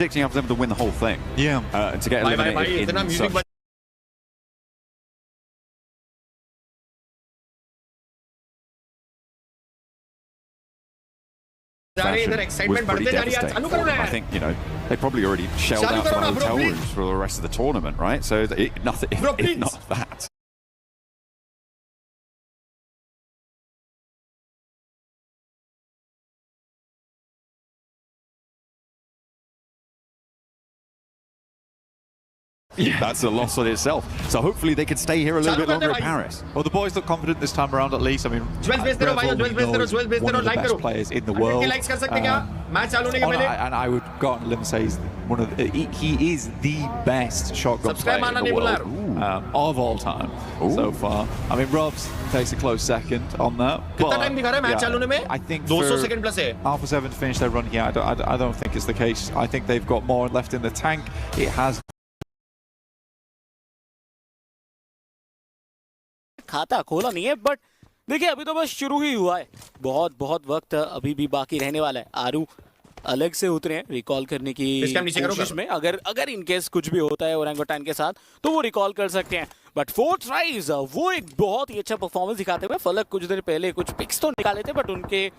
predicting them to win the whole thing. Yeah. To get eliminated in such... was pretty devastating for them. I think, you know, they probably already shelled out some hotel rooms for the rest of the tournament, right? So it's not that. Yeah, that's a loss on itself. So hopefully they can stay here a little bit longer in Paris. Well, the boys look confident this time around at least. I mean, one of the best players in the world. And I would go on a limb and say he is the best shotgun player in the world of all time so far. I mean, Robs takes a close second on that. But, yeah, I think for Alpha 7 to finish their run here, I don't think it's the case. I think they've got more left in the tank. It has खाता खोला नहीं है but देखिए अभी तो बस शुरू ही हुआ है बहुत वक्त अभी भी बाकी रहने वाला है आरू अलग से उतरे हैं रिकॉल करने की कोशिश में अगर इनकेस कुछ भी होता है ओरंगुटान के साथ तो वो रिकॉल कर सकते हैं बट 4 ट्राइज वो एक बहुत ही अच्छा परफॉर्मेंस दिखाते हुए फलक कुछ देर पहले कुछ पिक्स तो निकाले थे बट उनके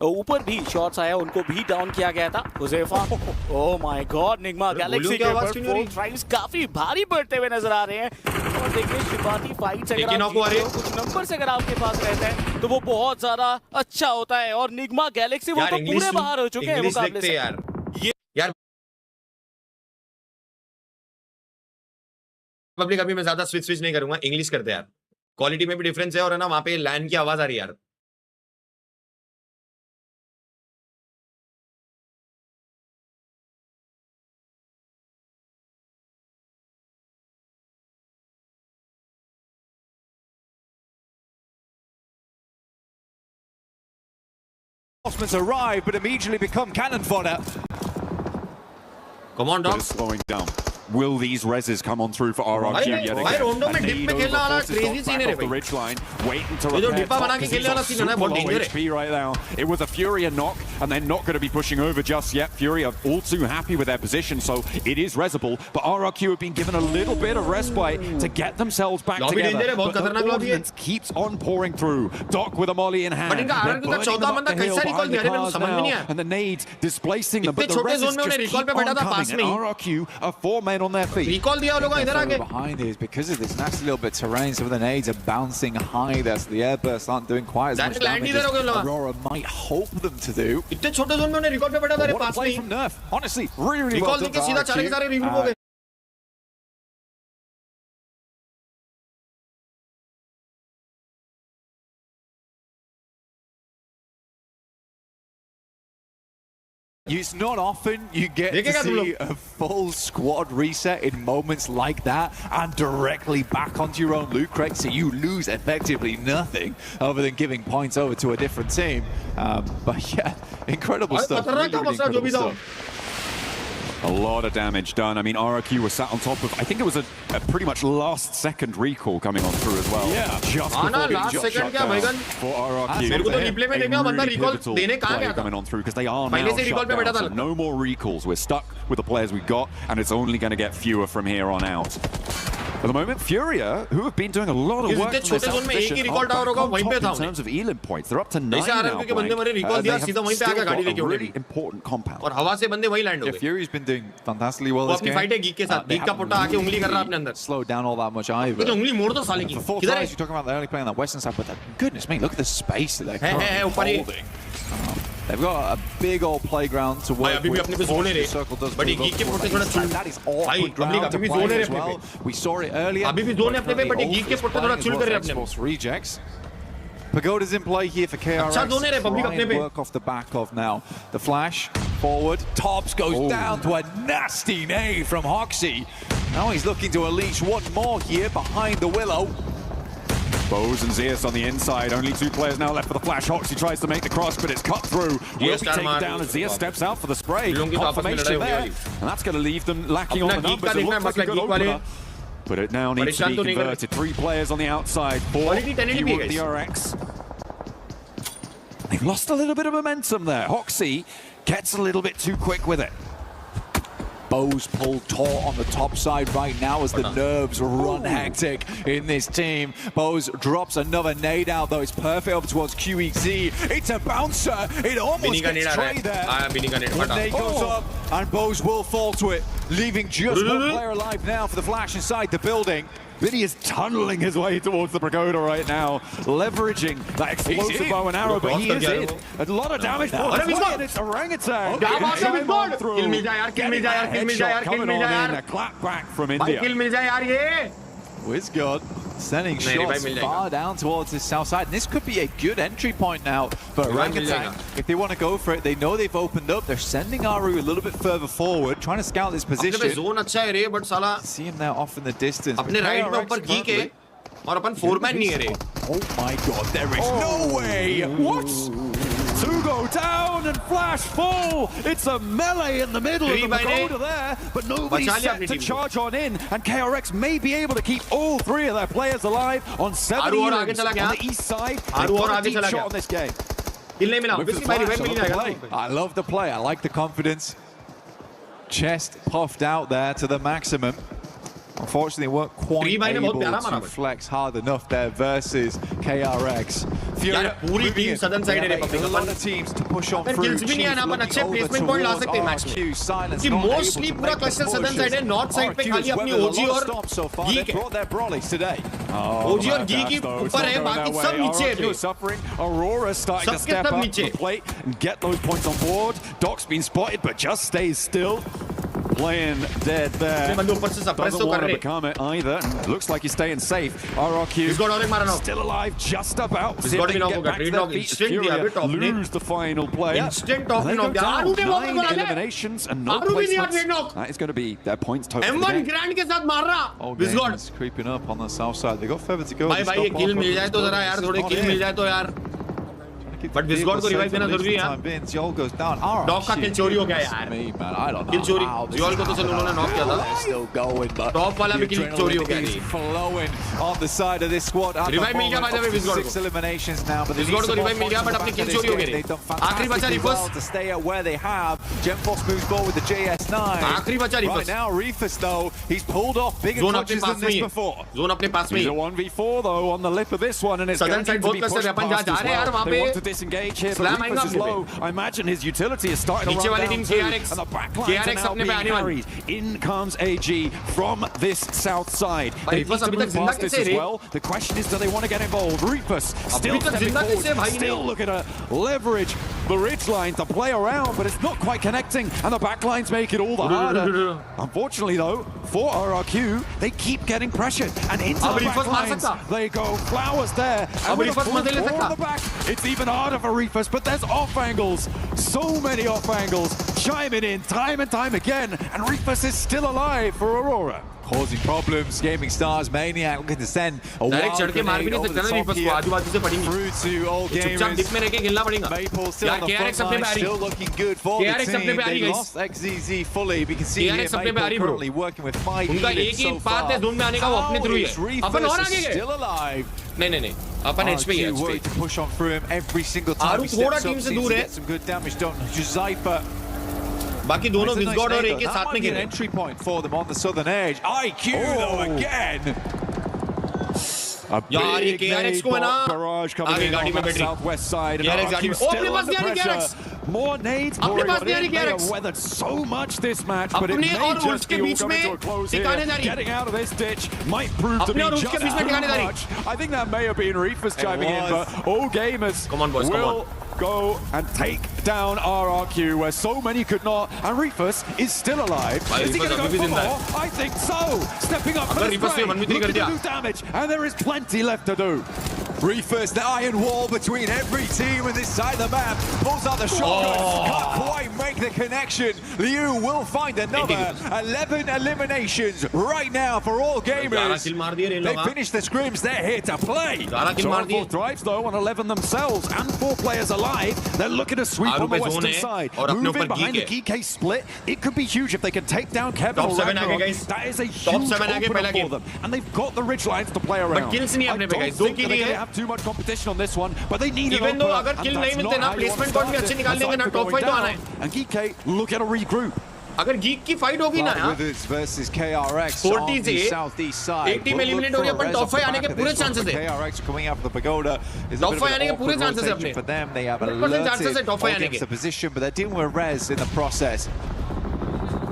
ऊपर भी शॉट्स आया उनको भी डाउन किया गया था Huzaifa oh my god Nigma Galaxy के ऊपर 4 ट्राइज काफी भारी पड़ते हुए नजर आ रहे हैं और देखिए शुरुआती फाइट्स अगर कुछ नंबर से अगर आपके पास रहता है तो वो बहुत ज्यादा अच्छा होता है और निग्मा गैलेक्सी वो तो पूरे बाहर हो चुके हैं मुकाबले से यार पब्लिक अभी मैं ज्यादा स्विच नहीं करूंगा इंग्लिश करते यार क्वालिटी में भी डिफरेंस है और है ना वहां पे लैंड की आवाज आ रही है यार Reinforcements arrive but immediately become cannon fodder. Come on, dog. Slowing down. Will these reses come on through for RRQ yet again? भाई रोंडो में डिप में खेलने वाला क्रेजी सीन है रे भाई ये जो डिप्पा बना के खेलने वाला सीन है ना बहुत डेंजर है right now. It was a Furia knock and they're not going to be pushing over just yet. Furia all too happy with their position, so it is resable, but RRQ have been given a little bit of respite to get themselves back together. But the ordnance keeps on pouring through. Doc with a molly in hand. They're burning them up the hill behind the cars now, and the nades displacing them, but the reses just keep on coming, and RRQ are 4 men on their feet. Recall दिया लोगों इधर आके behind is because of this nasty little bit of terrain. Some of the nades are bouncing high there, so the air bursts aren't doing quite as much damage as Aurora might hope them to do. इतने छोटे zone में उन्हें recall पे बैठा था रे पास में from Nerf. Honestly, really recall देके सीधा चारे के सारे रिव्यू हो गए It's not often you get to see a full squad reset in moments like that and directly back onto your own loot crate, so you lose effectively nothing other than giving points over to a different team. But yeah, incredible stuff. Really incredible stuff. A lot of damage done. I mean, RRQ was sat on top of, I think it was a pretty much last second recall coming on through as well. Yeah. Just before being just shut down for RRQ. मेरे को तो replay में देखा बंदा recall देने कहाँ गया था coming on through because they are now shut down, so no more recalls. We're stuck with the players we've got, and it's only going to get fewer from here on out. At the moment, Furia, who have been doing a lot of work in this competition, are back on top in terms of Elim points. They're up to 9 now. They have still got a really important compound. और हवा से बंदे वही land हो गए. Fury's been doing fantastically well this game. वो अपनी fight है गीक के साथ. गीक का पोटा आके उंगली कर रहा है अपने अंदर. Slowed down all that much either. तो उंगली मोड़ दो साले की. For 4 tries you're talking about they're only playing that western side, but goodness me, look at the space that they're currently holding. They've got a big old playground to work with. The circle does move up. That is awkward ground to play as well. We saw it earlier. Force rejects. Pagoda's in play here for KRX. Trying to work off the back of now. The flash forward. Tops goes down to a nasty nade from Hoxie. Now he's looking to unleash one more here behind the willow. Bose and Zeus on the inside. Only 2 players now left for the flash. Hoxie tries to make the cross, but it's cut through. Will be taken down as Zeus steps out for the spray. Confirmation there. And that's going to leave them lacking on the numbers. It looks like a good opener. But it now needs to be converted. 3 players on the outside. 4 with the RX. They've lost a little bit of momentum there. Hoxie gets a little bit too quick with it. Bo's pulled taut on the top side right now as the nerves run hectic in this team. Bo's drops another nade out though. It's perfect over towards Qex. It's a bouncer. It almost gets Trey there. The nade goes up and Bo's will fall to it, leaving just one player alive now for the flash inside the building. Vinny is tunneling his way towards the Pagoda right now, leveraging that explosive bow and arrow, but he is in. A lot of damage for him, and it's Orangutan. Kill मिल जाए यार, kill मिल जाए यार, kill मिल जाए यार, kill मिल जाए यार. A clap back from India. Kill मिल जाए यार ये. Wizgod sending shots far down towards the south side. And this could be a good entry point now for Orangutan. If they want to go for it, they know they've opened up. They're sending Aru a little bit further forward, trying to scout this position. See him now off in the distance. अपने right में ऊपर घी के और अपन 4-man नहीं है रे. Oh my god, there is no way! What? Two go down and Flash full. It's a melee in the middle of the Pagoda there, but nobody's set to charge on in, and KRX may be able to keep all three of their players alive on 7 units on the east side. They've got a deep shot on this game. I love the play. I like the confidence. Chest puffed out there to the maximum. Unfortunately, weren't quite able to flex hard enough there versus KRX. Fury पूरी team सदन side है a lot of teams to push on through. Kills भी नहीं है ना, अपन अच्छे placement point ला सकते हैं मैच में. कि मोस्टली पूरा क्लस्टर सदन साइड है, नॉर्थ साइड पे खाली अपनी ओजी और गीक है. ओजी और गीक की ऊपर है, बाकी सब नीचे है. Aurora starting to step up to the plate and get those points on board. Doc's been spotted but just stays still. Playing dead there. Doesn't want to become it either. Looks like he's staying safe. RRQ still alive, just about. See if they can get back to their feet. Furia lose the final player. Instant top they go down 9 eliminations and no placements. That is going to be their points total. M1 Grand के साथ मार रहा. Wizgod creeping up on the south side. They got further to go. भाई ये kill मिल जाए तो जरा यार, थोड़े kill मिल जाए तो यार. But Wizgod को revive देना जरूरी है. Doc का kill चोरी हो गया यार. Kill चोरी. Ziol को तो चलो उन्होंने knock किया था. Top वाला भी kill चोरी हो गया. Flowing on the side of this squad. Revive मिल गया by the way Wizgod को. 6 eliminations now, but Wizgod को revive मिल गया, but अपनी kill चोरी हो गई. आखिरी बचा Reefus. To stay at where they have. Gemforce moves forward with the JS9. आखिरी बचा Reefus. Right now Reefus though, he's pulled off bigger touches than this before. Zone अपने पास में. He's a 1v4 though on the lip of this one, and it's going to be pushed past as well. They want to disengage here, but Reefus is low. I imagine his utility is starting to run down too, and the backlines are now being carried. In comes AG from this south side. They need to move past this as well. The question is, do they want to get involved? Reefus still stepping forward, still looking to leverage the ridge line to play around, but it's not quite connecting, and the backlines make it all the harder. Unfortunately though, for RRQ, they keep getting pressured, and into the backlines they go. Flowers there, and with a full four on the back, it's even harder for Reefus, but there's off angles, so many off angles, chiming in time and time again, and Reefus is still alive for Aurora. Causing problems. Gaming Stars, Maniac looking to send a wild grenade over the top here through to all gamers. Maple still on the front line, still looking good for the team. They lost XZZ fully. We can see here Maple currently working with 5 units so far. How is Reefus still alive? नहीं अपन H पे ही है. Worried to push on through him every single time he steps up, seems to get some good damage done. Juzaifa. बाकी दोनों Wizgod और AK साथ में खेल. Entry point for them on the southern edge. IQ though again. यार ये KRX को है ना. आगे गाड़ी में बैठ रही. Southwest side. KRX गाड़ी में. अपने पास नहीं आ रही KRX. More nades. अपने पास नहीं आ रही KRX. Weathered so much this match, but it may just be all coming to a close here. Getting out of this ditch might prove to be just too much. I think that may have been Reefus chiming in, but all gamers will go and take down RRQ where so many could not, and Reefus is still alive. Is he going to go for more? I think so. Stepping up for the spray, looking to do damage, and there is plenty left to do. Reefus, the iron wall between every team on this side of the map, pulls out the shotgun, can't quite make the connection. Liu will find another 11 eliminations right now for all gamers. They finished the scrims, they're here to play. Fourth drives though on 11 themselves and 4 players alive. They're looking to sweep on the western side. Moving behind the Geek split, it could be huge if they can take down Kevin or Ragnarok. That is a huge opener for them, and they've got the ridge lines to play around. I don't think they're going to have too much competition on this one, but they need an even though अगर kill नहीं मिलते ना, placement point भी अच्छे निकाल लेंगे ना, top 5 तो आना है. And Geek look at a regroup. अगर गीक की फाइट होगी ना यार 40 से 80 में एलिमिनेट हो रही है, पर टॉप 5 आने के पूरे चांसेस है। टॉप 5 आने के पूरे चांसेस है अपने, 100% चांसेस है टॉप 5 आने के।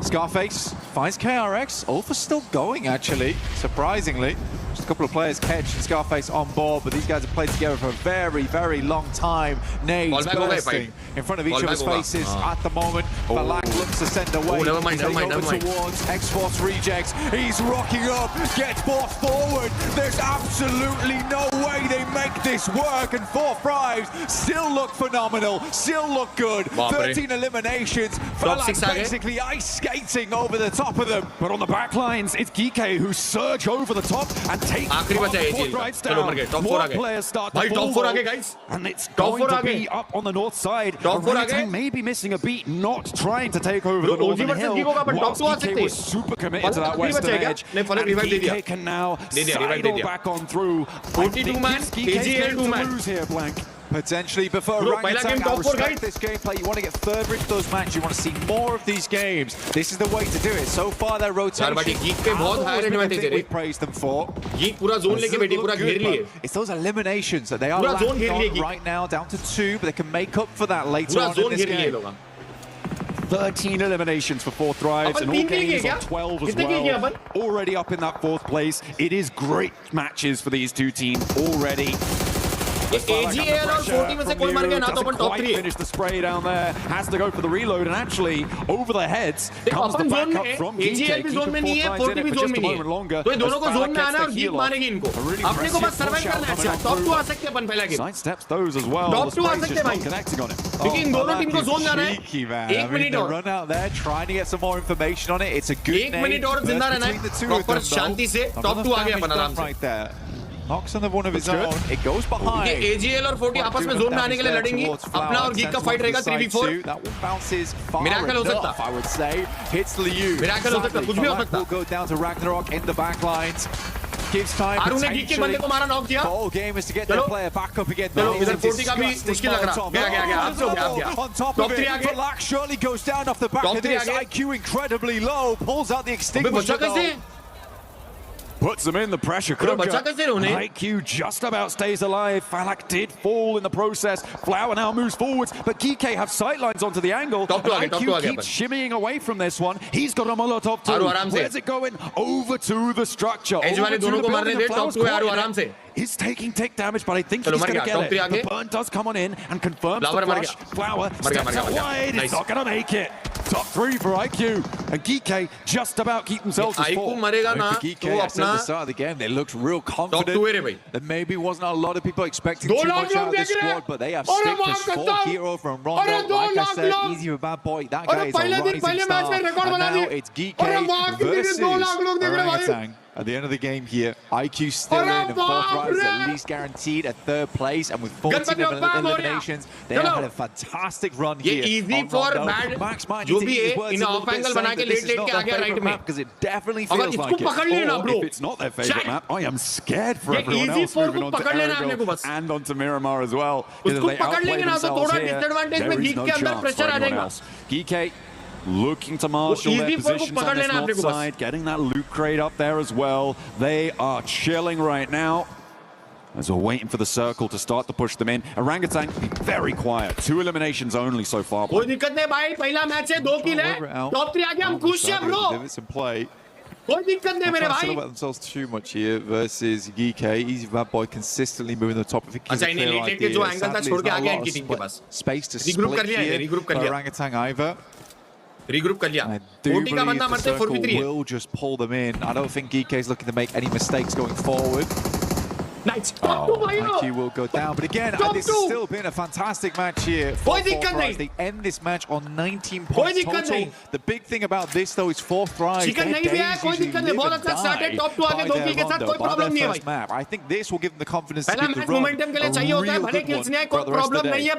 Scarface finds KRX. Alpha still going, actually, surprisingly. Just a couple of players catch Scarface on board, but these guys have played together for a very, very long time. Nades bursting in front of each other's faces at the moment. Balak looks to send away. Never mind. Towards X-Force rejects. He's rocking up, gets forced forward. There's absolutely no way they make this work, and 4 Thrives still look phenomenal, still look good. 13 eliminations. Balak basically ice skating over the top of them. But on the back lines, it's Geeke who surge over the top and take आखिरी बचा है जी, चलो मर गए, top 4 आ गए भाई, top 4 आ गए guys, and it's going to be up on the north side. Top 4 आ गए, maybe missing a beat, not trying to take over the northern hill. Top 2 आ सकते हैं, super committed to that western edge, नहीं फलक revive दे दिया, can now sidle back on through. 42 man, AGL 2 man here, Blank. Potentially, but for Orangutan, I respect this gameplay. You want to get further into those matches. You want to see more of these games. This is the way to do it. So far, their rotation. We praised them for. पूरा zone लेके बैठी, पूरा घेर लिए. It's those eliminations that they are lacking on right now, down to 2, but they can make up for that later on in this game. 13 eliminations for 4 Thrives and all games on 12 as well. Already up in that 4th place. It is great matches for these two teams already. AGL और 40 में से कोई मर गया ना तो अपन top 3 finish the spray down there, has to go for the reload, and actually over the heads comes the backup from AGL भी zone में नहीं है, 40 भी जोन में नहीं है, तो ये दोनों को जोन में आना और गीक मारेगी इनको, अपने को बस सर्वाइव करना है। टॉप 2 आ सकते हैं अपन पहला game, sidesteps those as well. Top 2 आ सकते हैं भाई, क्योंकि इन दोनों टीम को जोन जाना है। 1 मिनट और run out there trying to get some more information on it. It's a good 1 minute और जिंदा रहना है प्रॉपर शांति से, टॉप 2 आ गया अपन आराम से। Knocks on the one of his own. It goes behind. AGL और 40 आपस में जोन में आने के लिए लड़ेंगी, अपना और गीक का फाइट रहेगा 3v4. That one bounces far miracle हो सकता, I would say. Hits Liu. Miracle हो सकता, कुछ भी हो सकता. Will go down to Ragnarok in the back lines. Gives time. आरू ने गीक के बंदे को मारा, नॉक किया. Whole game is to get their player back up again. चलो इधर 40 का भी मुश्किल लग रहा. गया आप से हो गया. On top of it, Balak surely goes down off the back of this. IQ incredibly low. Pulls out the extinguisher. Puts them in the pressure cooker. IQ just about stays alive. Falak did fall in the process. Flower now moves forwards, but Geeke have sightlines onto the angle. IQ keeps shimmying away from this one. He's got a Molotov too. Where's it going? Over to the structure. Over to the building. Flower's He's taking tick damage, but I think he's going to get it. The burn does come on in and confirms the flush. Flower steps out wide. He's not going to make it. Top 3 for IQ. And Geeke just about keep themselves as 4. Geeke, I said at the start of the game, they looked real confident. There maybe wasn't a lot of people expecting too much out of this squad, but they have stick to 4 hero from Rondo. Like I said, easy for bad boy. That guy is a rising star. And now it's Geeke versus Orangutan. At the end of the game here, IQ still in 4th rise, at least guaranteed a 3rd place, and with 14 eliminations, they have had a fantastic run here. Easy for bad. Max might जो भी है इन of angle बना के late के आ गया right में, because it definitely feels like it. If it's not their favorite map, I am scared for everyone else moving on to Arago and onto Miramar as well. उसको पकड़ लेंगे ना तो थोड़ा डिसएडवांटेज में गीक के अंदर प्रेशर आ जाएगा. Geeke looking to marshal their positions on this north side, getting that loot crate up there as well. They are chilling right now as we're waiting for the circle to start to push them in. Orangutan very quiet. 2 eliminations only so far. कोई दिक्कत नहीं भाई, पहला match है 2 किल है, top 3 आ गया, हम खुश हैं ब्रो. कोई दिक्कत नहीं मेरे भाई. About themselves too much here versus Geeke. Easy bad boy consistently moving the top of it. अच्छा इन्हें लेट के जो एंगल था छोड़ के आ गया इनकी टीम के पास. Space to split here. Regroup कर लिया. Orangutan either. Regroup कर लिया. 40 का बंदा मरते 4v3 है. Will just pull them in. I don't think Geeke is looking to make any mistakes going forward. Nice. IQ will go down, but again, this has still been a fantastic match here. They end this match on 19 points total. The big thing about this, though, is 4th Thrive. Their days usually live and die by their first map. I think this will give them the confidence to give the run a real good one for the rest of the day.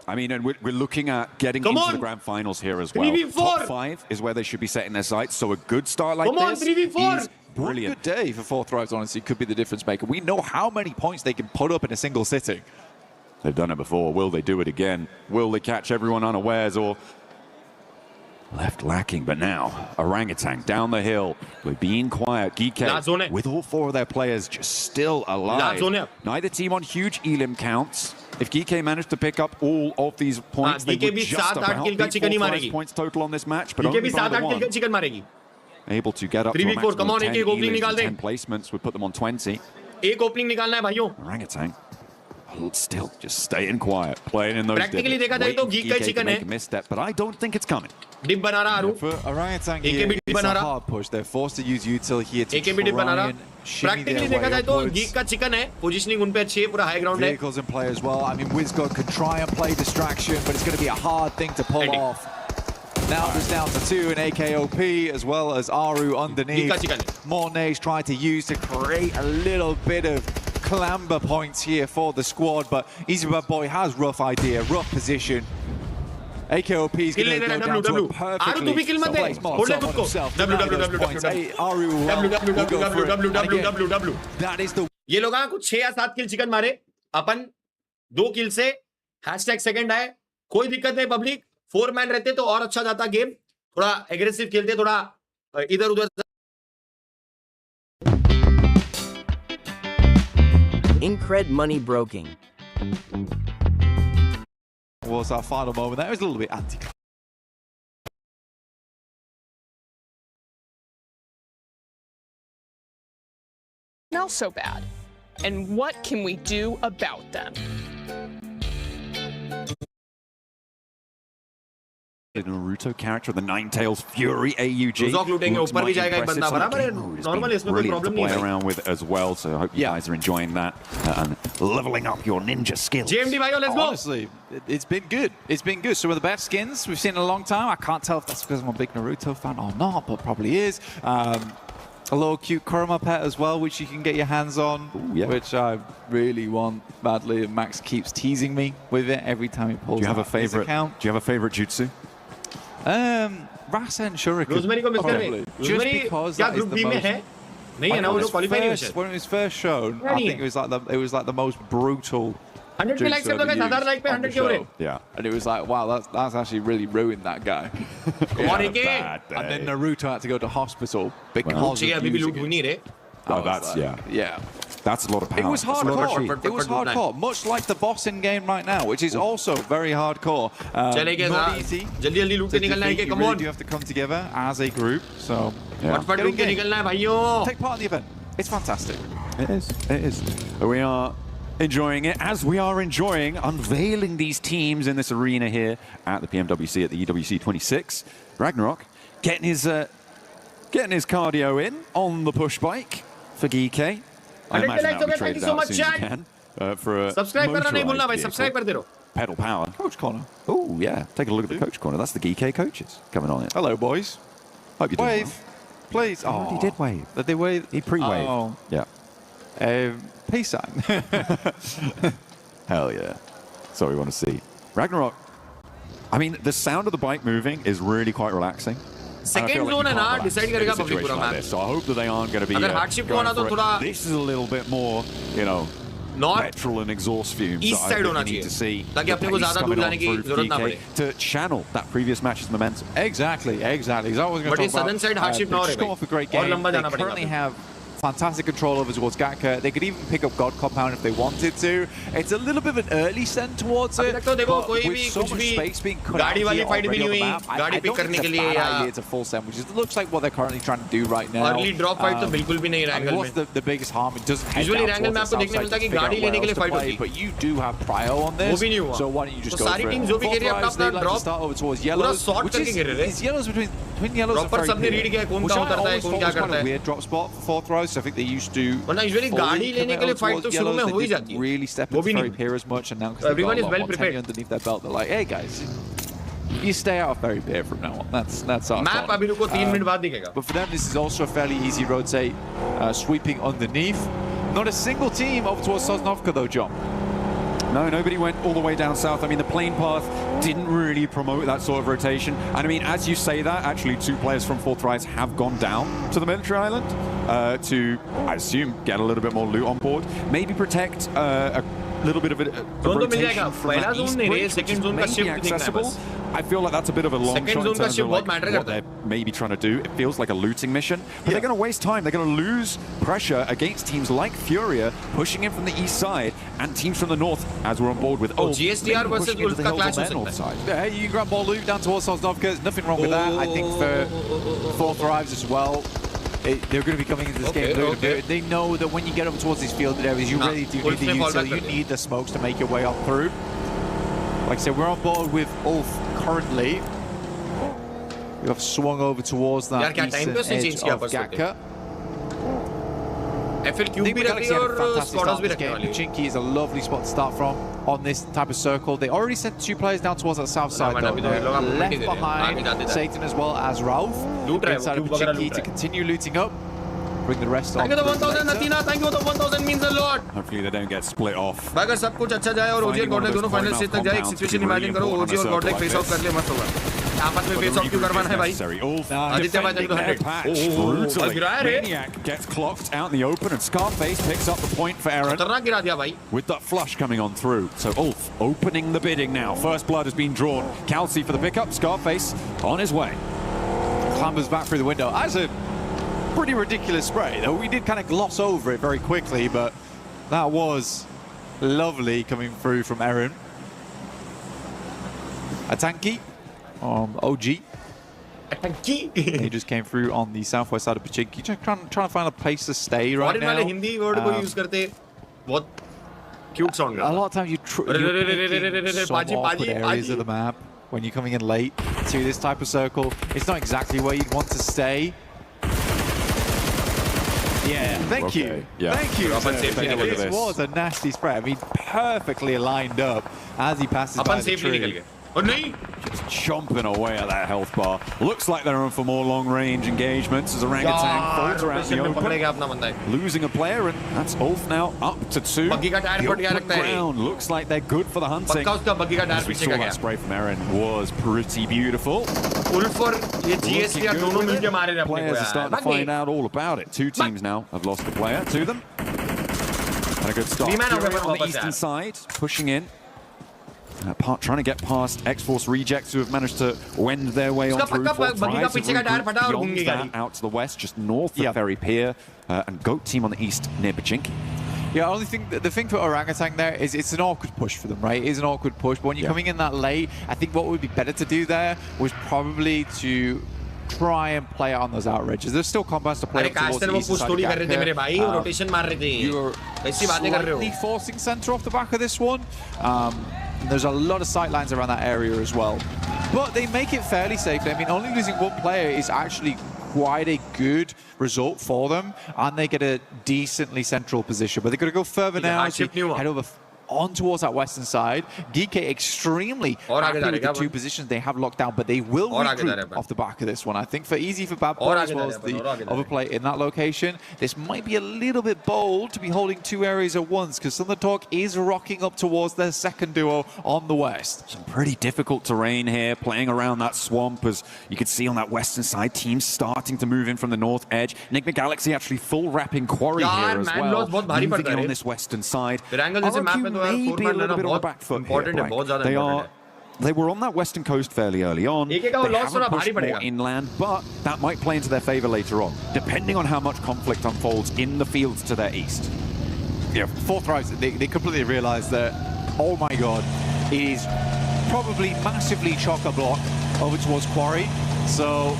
I mean, and we're looking at getting into the grand finals here as well. Top 5 is where they should be setting their sights, so a good start like this is brilliant. One good day for 4th Thrives, honestly, could be the difference maker. We know how many points they can put up in a single sitting. They've done it before. Will they do it again? Will they catch everyone unawares, or left lacking, but now Orangutan down the hill. We're being quiet. GK with all 4 of their players just still alive. Neither team on huge elim counts. If GK managed to pick up all of these points, they would just about beat 4 points total on this match, but only by the 1. Able to get up to a maximum of 10 elims and 10 placements would put them on 20. Orangutan still just staying quiet, playing in those Practically देखा जाए तो geek का chicken है. Make a misstep, but I don't think it's coming. Dip बना रहा आरू. For Orangutan here, it's a hard push. They're forced to use util here to try and shimmy their way देखा जाए तो upwards. geek का chicken है. Positioning उन पे अच्छी है, पूरा high ground है. Vehicles in play as well. I mean, WizGod could try and play distraction, but it's going to be a hard thing to pull off. Now it's down to 2 in AKOP as well as Aru underneath. More nades tried to use to create a little bit of clamber points here for the squad, but Easy Bad Boy has rough idea, rough position. AKOP is going to go down to a perfectly placed mod on himself. Aru will go for it. That is the... ये लोग कुछ 6 या 7 किल chicken मारे, अपन 2 किल से #2nd आए, कोई दिक्कत नहीं पब्लिक. 4 मैन रहते तो और अच्छा जाता गेम, थोड़ा एग्रेसिव खेलते, थोड़ा इधर उधर. Incred money broking. Was our final moment. That was a little bit anti. Smell so bad. And what can we do about them? The Naruto character of the Ninetales Fury AUG. ऊपर भी जाएगा एक बंदा बराबर है. Normal इसमें कोई problem नहीं है. Play around with as well, so I hope you guys are enjoying that and leveling up your ninja skills. JMD भाइयों, let's go. Honestly, it's been good. It's been good. Some of the best skins we've seen in a long time. I can't tell if that's because I'm a big Naruto fan or not, but probably is. A little cute Kurama pet as well, which you can get your hands on, which I really want badly. And Max keeps teasing me with it every time he pulls. Do you have a favorite? Account. Do you have a favorite jutsu? Rasen Shuriken. Rosemary को miss कर रहे. Just because that is the most... नहीं है ना, वो qualify नहीं हुआ. When it was first shown, I think it was like the most brutal. 100 likes कर दो guys, 1000 like पे 100 के हो रहे. Yeah. And it was like, wow, that's actually really ruined that guy. And then Naruto had to go to hospital because of अभी भी loot हुई नहीं रहे. Oh, that's yeah. That's a lot of power. It was hardcore. It was hardcore, much like the boss in game right now, which is also very hardcore. Not easy. जल्दी loot के निकलना है कि come on. You have to come together as a group. So Watchparty loot के निकलना है भाइयों. Take part in the event. It's fantastic. It is. It is. We are enjoying it, as we are enjoying unveiling these teams in this arena here at the PMWC at the EWC 26. Ragnarok getting his cardio in on the push bike for GK. I imagine that'll be traded out as soon as you can for a subscribe करना नहीं भूलना भाई, vehicle. subscribe कर दे रहो. Pedal power. Coach corner. Oh yeah, take a look at the coach corner. That's the GK coaches coming on it. Hello, boys. Hope you did Wave, well. please. Oh, he did wave. Did they wave? He pre-waved. Oh. Yeah. Peace sign. Hell yeah. That's what we want to see. Ragnarok. I mean, the sound of the bike moving is really quite relaxing. Second zone है ना, decide करेगा public पूरा map. So I hope that they aren't going to be. अगर hardship को आना तो थोड़ा. This is a little bit more, you know, petrol and exhaust fumes. East side होना चाहिए. ताकि अपने को ज़्यादा दूर जाने की ज़रूरत ना पड़े. To channel that previous match's momentum. Exactly. But in southern side hardship ना हो रहे off a great game. They currently have fantastic control over towards Gatka. They could even pick up God Compound if they wanted to. It's a little bit of an early send towards it, but with so much space being cut out here already on the map, I don't think it's a bad idea. It's a full send, which looks like what they're currently trying to do right now. Early drop fight तो बिल्कुल भी नहीं Wrangle में. What's the biggest harm? It doesn't head Usually down Wrangle में towards the आपको south देखने side मिलता है to कि figure out गाड़ी where लेने के else लिए to fight play, होती है. but you do have prio on this, वो भी नहीं हुआ. so why don't you just go for it? Teams जो भी गिर रहे हैं अपना They like drop to start over towards पूरा yellows, short which करके गिर रहे हैं. is yellows between yellows are Proper very सबने clear, read किया है कौन which क्या I करता है, always कौन thought क्या was kind करता of है. weird drop spot for fourth rows. I think they used to वरना usually गाड़ी लेने के लिए fight तो शुरू में हो ही जाती है. really step into Ferry Pier as much, and now because Everyone they've is got a well lot more prepared. tenure underneath their belt, they're like, hey guys, you stay out of Ferry Pier from now on. That's our Map call. अभी रुको 3 minute बाद दिखेगा. But for them, this is also a fairly easy rotate, sweeping underneath. Not a single team over towards Sosnovka though, John. No, nobody went all the way down south. I mean, the plane path didn't really promote that sort of rotation. And I mean, as you say that, actually 2 players from Fourth Rise have gone down to the military island to, I assume, get a little bit more loot on board. Maybe protect a little bit of a rotation from that east bridge, which is maybe accessible. I feel like that's a bit of a long shot in terms of like what they're maybe trying to do. It feels like a looting mission, but they're going to waste time. They're going to lose pressure against teams like Furia pushing in from the east side and teams from the north, as we're on board with. GSTR versus Wolf ka clash ho sakta hai. Yeah, you can grab more loot down towards Sosnovka. There's nothing wrong with that. I think for Fourth Thrives as well, they're going to be coming into this game looting. They know that when you get up towards these fielded areas, you really do need the use, so you need the smokes to make your way up through. Like I said, we're on board with Ulf currently. We have swung over towards that eastern edge of Gatka. Pachinki is a lovely spot to start from on this type of circle. They already sent 2 players down towards that south side though. Left behind Satan as well as Ralph inside of Pachinki to continue looting up. Bring the rest on. Thank you the 1000 Athena, thank you the 1000 means a lot. Hopefully they don't get split off. अगर सब कुछ अच्छा जाए और ओजी और गॉडलेक दोनों final stage तक जाए, एक सिचुएशन इमेजिन करो, ओजी और गॉडलेक फेस ऑफ कर ले, मस्त होगा. आपस में फेस ऑफ क्यों करवाना है भाई? आदित्य भाई तो 100. Maniac gets clocked out in the open and Scarface picks up the point for Aaron. खतरनाक गिरा दिया भाई. With that flush coming on through. So Ulf opening the bidding now. First blood has been drawn. Calci for the pickup. Scarface on his way. Clambers back through the window. As a pretty ridiculous spray, though. We did kind of gloss over it very quickly, but that was lovely coming through from Aaron. Atanki, OG. He just came through on the southwest side of Pachinki, just trying to find a place to stay right now. Hindi word को use करते बहुत cute sound. A lot of times you're picking some awkward areas of the map when you're coming in late to this type of circle. It's not exactly where you'd want to stay. Yeah, thank you. Yeah. Thank you. This was a nasty spray. I mean, perfectly lined up as he passes by the tree. Just chomping away at that health bar. Looks like they're on for more long-range engagements as Orangutan falter out the open. Losing a player, and that's Ulf now up to 2. The open ground looks like they're good for the hunting. As we saw that spray from Aaron was pretty beautiful. Ulf और ये GSTR दोनों मिलके मारे रहे अपने को यार. Players are starting to find out all about it. 2 teams now have lost a player to them. And a good start. Fury on the eastern side, pushing in. Trying to get past X-Force rejects who have managed to wend their way on through. Beyond that, out to the west, just north of Ferry Pier, and Goat team on the east near Pachinki. Yeah, the thing for Orangutan there is it's an awkward push for them, right? It is an awkward push, but when you're coming in that late, I think what would be better to do there was probably to try and play out on those outrages. There's still compounds to play up towards the east side of Gatka. You're slightly forcing center off the back of this one. There's a lot of sight lines around that area as well. But they make it fairly safely. I mean, only losing 1 player is actually quite a good result for them, and they get a decently central position. But they're going to go further now as they head over on towards that western side. DK extremely happy with the 2 positions they have locked down, but they will regroup off the back of this one. I think for easy for Bad Boy as well as the other play in that location, this might be a little bit bold to be holding 2 areas at once, because Thunder Talk is rocking up towards their second duo on the west. Some pretty difficult terrain here, playing around that swamp, as you can see on that western side, teams starting to move in from the north edge. Enigma Galaxy actually full wrapping Quarry here as well, moving in on this western side. Maybe a little bit on the back foot here. They were on that western coast fairly early on. They haven't pushed more inland, but that might play into their favor later on, depending on how much conflict unfolds in the fields to their east. Yeah, Fourth Thrives, they completely realize that, oh my god, it is probably massively chock-a-block over towards Quarry. So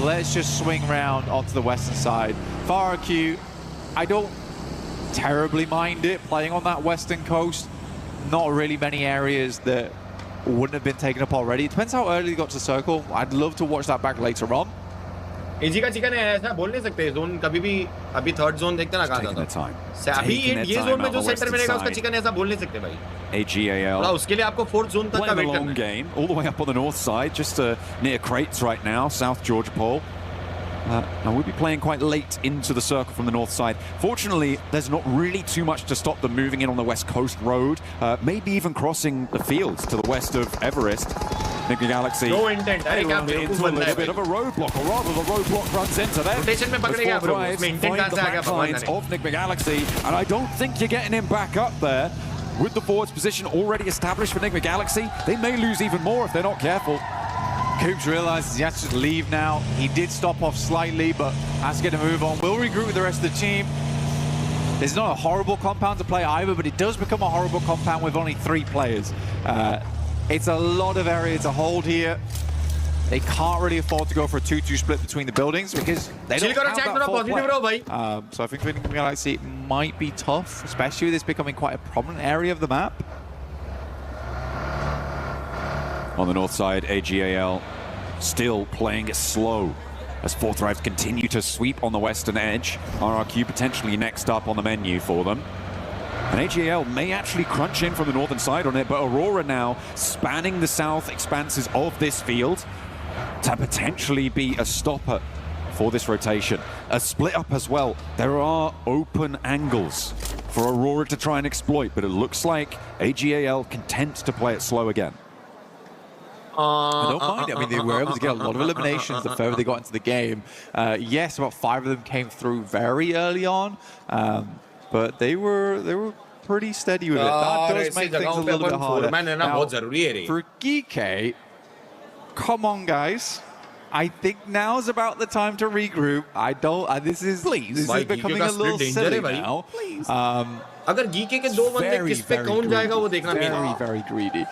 let's just swing around onto the western side. FARAQ, I don't terribly mind it playing on that western coast. Not really many areas that wouldn't have been taken up already. It depends how early they got to the circle. I'd love to watch that back later on. एजी का chicken है ऐसा बोल नहीं सकते zone कभी भी अभी third zone देखते ना कहां था अभी ये जोन में जो सेंटर में रहेगा उसका चिकन ऐसा बोल नहीं सकते भाई AGAL उसके लिए आपको फोर्थ जोन तक का वेट करना है game all the way up on the north side, just near crates right now, South Georgia Pole. Now we'll be playing quite late into the circle from the north side. Fortunately, there's not really too much to stop them moving in on the west coast road, maybe even crossing the fields to the west of Everest. Enigma Galaxy no intent. they run into a little bit of a roadblock, or rather the roadblock runs into them. Rotation में पकड़ेगा bro. उसमें intent कहाँ से आ गया of Enigma Galaxy, and I don't think you're getting him back up there. with the forwards position already established for Enigma Galaxy, they may lose even more if they're not careful. Coops realizes he has to leave now. He did stop off slightly, but has to get a move on. Will regroup with the rest of the team. It's not a horrible compound to play either, but it does become a horrible compound with only 3 players. It's a lot of area to hold here. They can't really afford to go for a 2-2 split between the buildings because they don't have that 4th player. So I think for Enigma Galaxy it might be tough, especially with this becoming quite a prominent area of the map. On the north side, AGAL still playing it slow as 4thrives continue to sweep on the western edge. RRQ potentially next up on the menu for them. And AGAL may actually crunch in from the northern side on it, but Aurora now spanning the south expanses of this field to potentially be a stopper for this rotation. A split up as well. There are open angles for Aurora to try and exploit, but it looks like AGAL content to play it slow again. I don't mind it. I mean, they were able to get a lot of eliminations the further they got into the game. Yes, about 5 of them came through very early on, but they were pretty steady with it. That does make things a little bit harder. Now, for GK, come on, guys. I think now's about the time to regroup. This is becoming a little silly now. अगर GK के 2 बंदे किस पे कौन जाएगा वो देखना very, very greedy.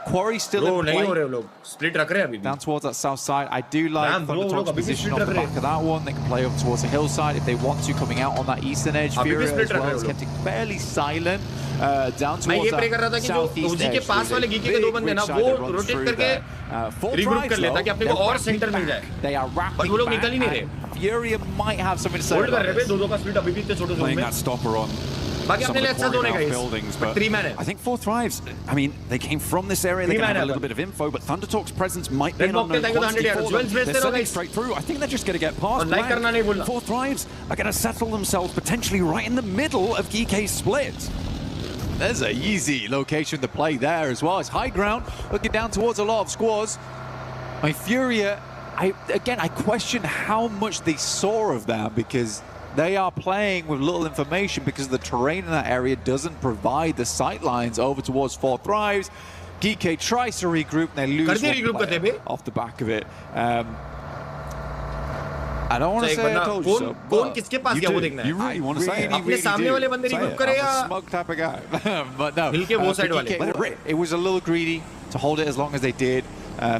Quarry still in play. नहीं हो रहे लोग. Split रख रहे हैं अभी. Down towards that south side. I do like Thundertalk's position off the back of that one. They can play up towards the hillside if they want to, coming out on that eastern edge. Fury as well has kept it fairly silent. Down towards that southeast edge. के पास वाले GK के 2 बंदे ना वो rotate करके regroup कर ले ताकि अपने को और सेंटर मिल जाए. They are wrapping but वो लोग निकल ही नहीं रहे. Fury might have something to say about this. दो का split अभी भी इतने छोटे जोन में. Playing that stopper on some of the quarry buildings, but I think 4thrives, I mean, they came from this area, they can have a little bit of info, but Thundertalk's presence might be an unknown quantity for them. They're sending straight through. I think they're just going to get past Black. 4thrives are going to settle themselves potentially right in the middle of GK's split. There's an easy location to play there as well. It's high ground, looking down towards a lot of squads. My Furia, I question how much they saw of that because they are playing with little information because the terrain in that area doesn't provide the sight lines over towards 4thrives. GK tries to regroup and they lose off the back of it. I don't want to say I told you so. कौन किसके पास गया वो देखना है. You really want to say it? अपने सामने वाले बंदे regroup करे या smug type of guy. But no. मिलके वो side वाले. It was a little greedy to hold it as long as they did.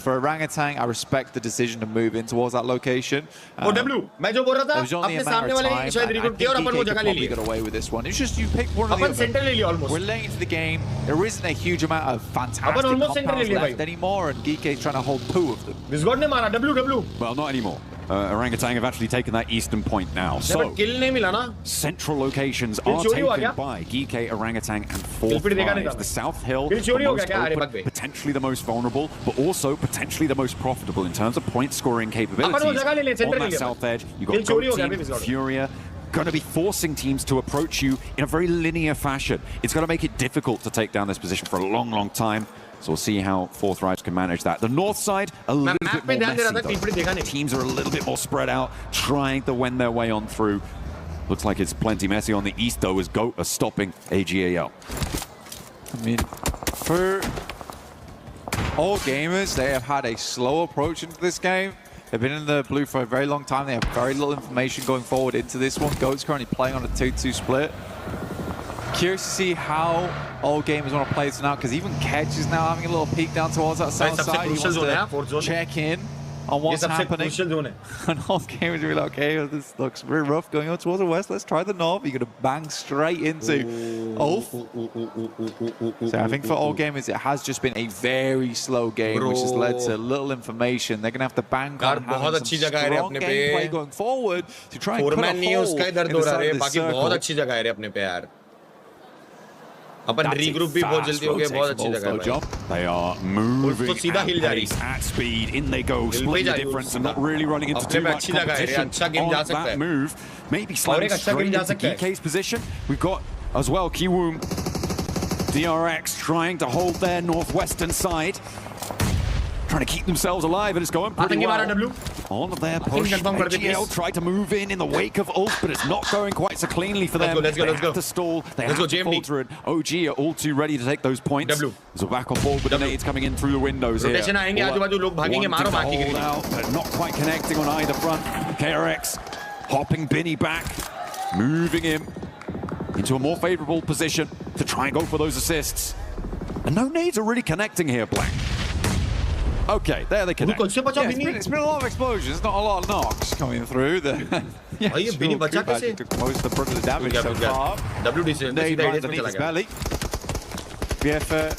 For Orangutan, I respect the decision to move in towards that location. W, मैं जो बोल रहा था अपने सामने वाले ने शायद regroup किया और अपन वो जगह ले लिया. Got away with this one. It's just you pick one of the upon center ले लिया almost. We're late into the game. There isn't a huge amount of fantastic compounds left anymore, and GK is trying to hold 2 of them. Visgod ने मारा W. Well, not anymore. Orangutan have actually taken that eastern point now. So, central locations are taken by GK, Orangutan, and 4thrives. The South Hill, the most open, potentially the most vulnerable, but also potentially the most profitable in terms of point scoring capabilities. On that south edge, you've got Goat Team, Furia, going to be forcing teams to approach you in a very linear fashion. It's going to make it difficult to take down this position for a long, long time. So we'll see how 4thrives can manage that. The north side, a little bit more messy, teams are a little bit more spread out, trying to wend their way on through. Looks like it's plenty messy on the east, though, as Goat are stopping AGAL. I mean, for all gamers, they have had a slow approach into this game. They've been in the blue for a very long time. They have very little information going forward into this one. Goat's currently playing on a 2-2 split. Curious to see how all gamers want to play this now, because even Kedge is now having a little peek down towards that south side. He wants to check in on what's happening. And all gamers are like, okay, this looks very rough going on towards the west. Let's try the north. You're going to bang straight into Ulf. So I think for all gamers, it has just been a very slow game, which has led to little information. They're going to have to bank on having some strong gameplay going forward to try and put a hole in the side of the circle. Upon regroup भी बहुत जल्दी हो गया, बहुत अच्छी जगह है. They are moving at speed. In they go, split the difference and not really running into too much competition on that move. Maybe sliding straight into DK's position. We've got as well Kiwoom, DRX trying to hold their northwestern side, trying to keep themselves alive, and it's going pretty well. on their push. AGL tried to move in the wake of ult, but it's not going quite so cleanly for them. Let's go. They have to stall. They have to falter it. OG are all too ready to take those points. So back on board with the nades coming in through the windows here. आएंगे आजू-बाजू लोग भागेंगे मारो बाकी के लिए. But not quite connecting on either front. KRX hopping Binny back, moving him into a more favorable position to try and go for those assists. And no nades are really connecting here, Black. Okay, there they connect. It's been a lot of explosions, not a lot of knocks coming through. Yeah, Binny बचा कैसे? Took most of the brunt of the damage so far. WD Nade right underneath his belly. BF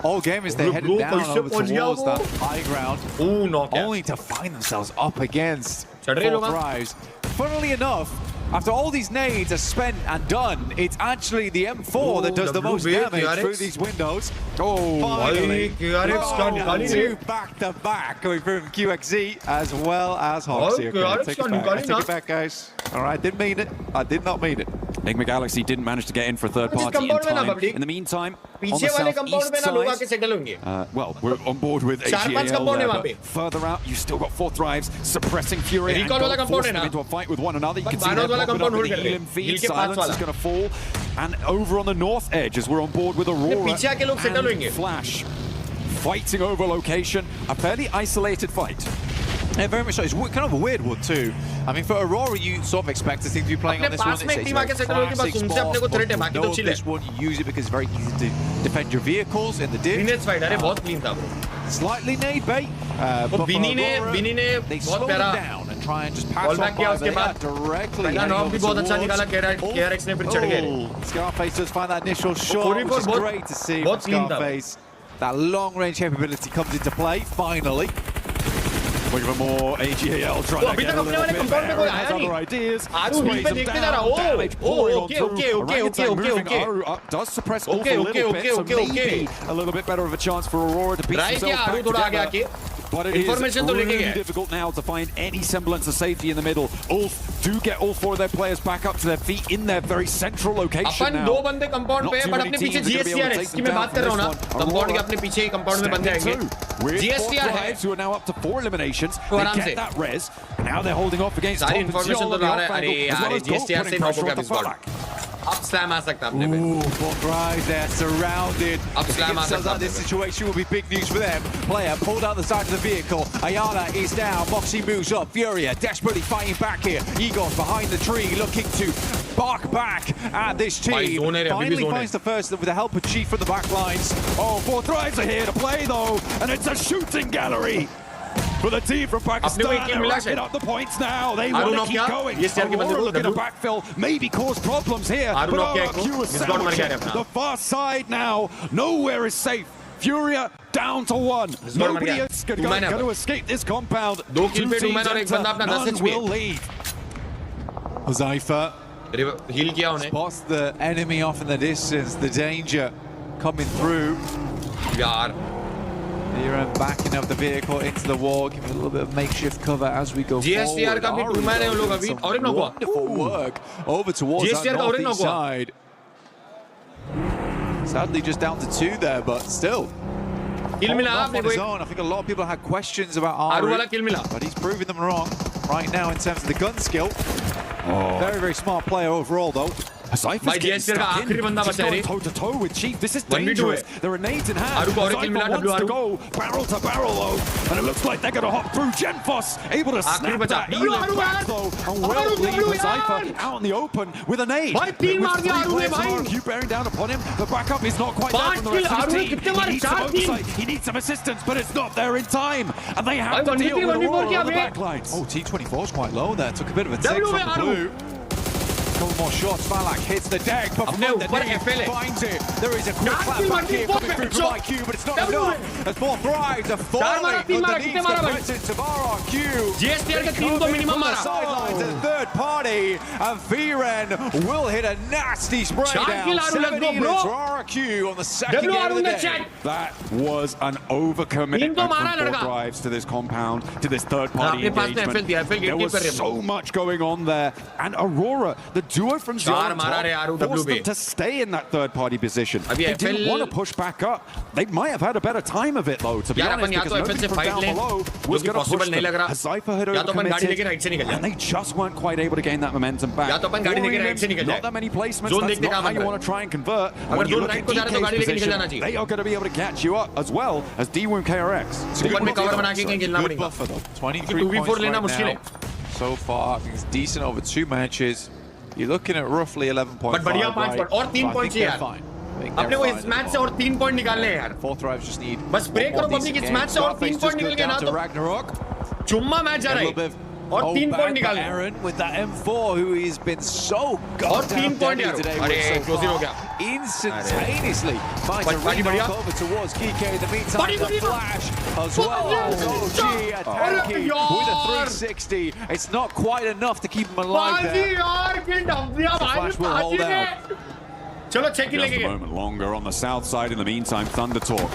all game is they headed down over towards that high ground, only to find themselves up against 4 Thrives. Funnily enough, after all these nades are spent and done, it's actually the M4 that does the most damage through these windows. Finally, 2 back-to-back going from QXZ as well as Hoxie. Okay, take it back, guys. All right, didn't mean it. I did not mean it. Enigma Galaxy didn't manage to get in for a third party in time. In the meantime, on the southeast side, well, we're on board with AGL there, but further out, you've still got 4 Thrives suppressing Fury and forcing them into a fight with one another. You can see them popping up with the Elim feed. Silence is going to fall. And over on the north edge, as we're on board with Aurora and Flash, fighting over location, a fairly isolated fight. Yeah, very much so. It's kind of a weird one too. I mean, for Aurora, you sort of expect to think to be playing on this one. It's a classic spot. But no, this one, you use it because it's very easy to defend your vehicles in the ditch. Slightly nade bait. But for Aurora, they slow them down and try and just pass on by. They are directly towards. Scarface does find that initial shot, which is great to see from Scarface. That long-range capability comes into play, finally. Looking for more AGL, trying to get a little bit better, has other ideas. Sprays him down, damage pouring on through. Orangutan moving Aru up, does suppress Ulf a little bit, so maybe a little bit better of a chance for Aurora to piece himself back together. But it is really difficult now to find any semblance of safety in the middle. Ulf do get all 4 of their players back up to their feet in their very central location now. दो बंदे compound पे but अपने पीछे GSTR की मैं बात कर रहा हूं ना कंपाउंड के अपने पीछे ही कंपाउंड में बंदे आएंगे GSTR है who are now up to 4 eliminations. They get that res. Now they're holding off against सारी इंफॉर्मेशन तो ला रहा है अरे यार GSTR से नॉक हो गया बिस्कॉट Up slam आ सकता अपने पे. Right, they're surrounded. Up slam आ सकता. This situation will be big news for them. Player pulled out the side of the vehicle. Ayana is down. Moxie moves up. Furia desperately fighting back here. Eagles behind the tree looking to bark back at this team. Finally finds the first with the help of Chief from the back lines. Oh, 4 Thrives are here to play though, and it's a shooting gallery. For the team from Pakistan, they're racking up the points now. They want to keep going. Aurora looking to backfill, maybe cause problems here. But RRQ is sandwiching the far side now. Nowhere is safe. Furia down to 1. Nobody is going to escape this compound. 2 kill पे 2 man और एक बंदा अपना 10 HP. Will leave. Huzaifa heal किया उन्हें. Spots the enemy off in the distance. The danger coming through. यार. Here backing up the vehicle into the wall, giving a little bit of makeshift cover as we go GSTR का भी 2 man है उन लोग अभी और एक knock हुआ. Wonderful work over towards that northeast side. Sadly, just down to 2 there, but still. Kill मिला आपने कोई. I think a lot of people had questions about Aru वाला kill मिला. But he's proving them wrong right now in terms of the gun skill. Very, very smart player overall, though. Cypher's getting stuck in. Just going toe-to-toe with Chief. This is dangerous. There are nades in hand. Cypher wants to go barrel to barrel, though. And it looks like they're going to hop through. Genfos able to snap that Elim back, though. And will leave Cypher out in the open with a nade. With 3 players from RQ bearing down upon him. The backup is not quite there from the rest of the team. He needs some oversight. He needs some assistance, but it's not there in time. And they have to deal with Aurora on the backlines. Oh, T24's quite low there. Took a bit of a take from the blue. Couple more shots, Malak hits the deck, but from the net, finds it. There is a quick clap back here coming through from IQ, but it's not enough. As 4 Thrives are falling underneath the presence of RRQ. GSTR का 3 तो minimum मारा. Sidelines, a third party party, and Viren will hit a nasty spray down. 70 to RRQ on the second game of the day. That was an overcommitment from 4 drives to this compound, to this third-party engagement. There was so much going on there. And Aurora, the duo from Zero forced them to stay in that third-party position. They didn't want to push back up. They might have had a better time of it, though, to be honest, because nobody from down below was going to push them. A Cypher had overcommitted, and they just weren't quite able to gain that momentum back. Not that many placements, that's not how you want to try and convert. When you look at DK's position, they are going to be able to catch you up, as well as D-Wound KRX. It's a good buffer, though. 23 points right now. So far, I think it's decent over 2 matches. You're looking at roughly 11.5. But और 3 points यार. अपने को इस match से और 3 point निकालने हैं यार. 4th drives just need. बस ब्रेक करो पब्लिक इस मैच से और 3 पॉइंट निकल गए ना तो चुम्मा मैच जा रहा है. और 3 पॉइंट निकालने. Aaron with that M4 who has been so goddamn deadly today. अरे क्लोजिंग हो गया. Instantaneously finds a rebound over towards Kike in the meantime. The flash as well. OG attacking with a 360. It's not quite enough to keep him alive there. The flash will hold out. चलो check ही लेंगे. Just a moment longer on the south side. In the meantime, Thunder Talk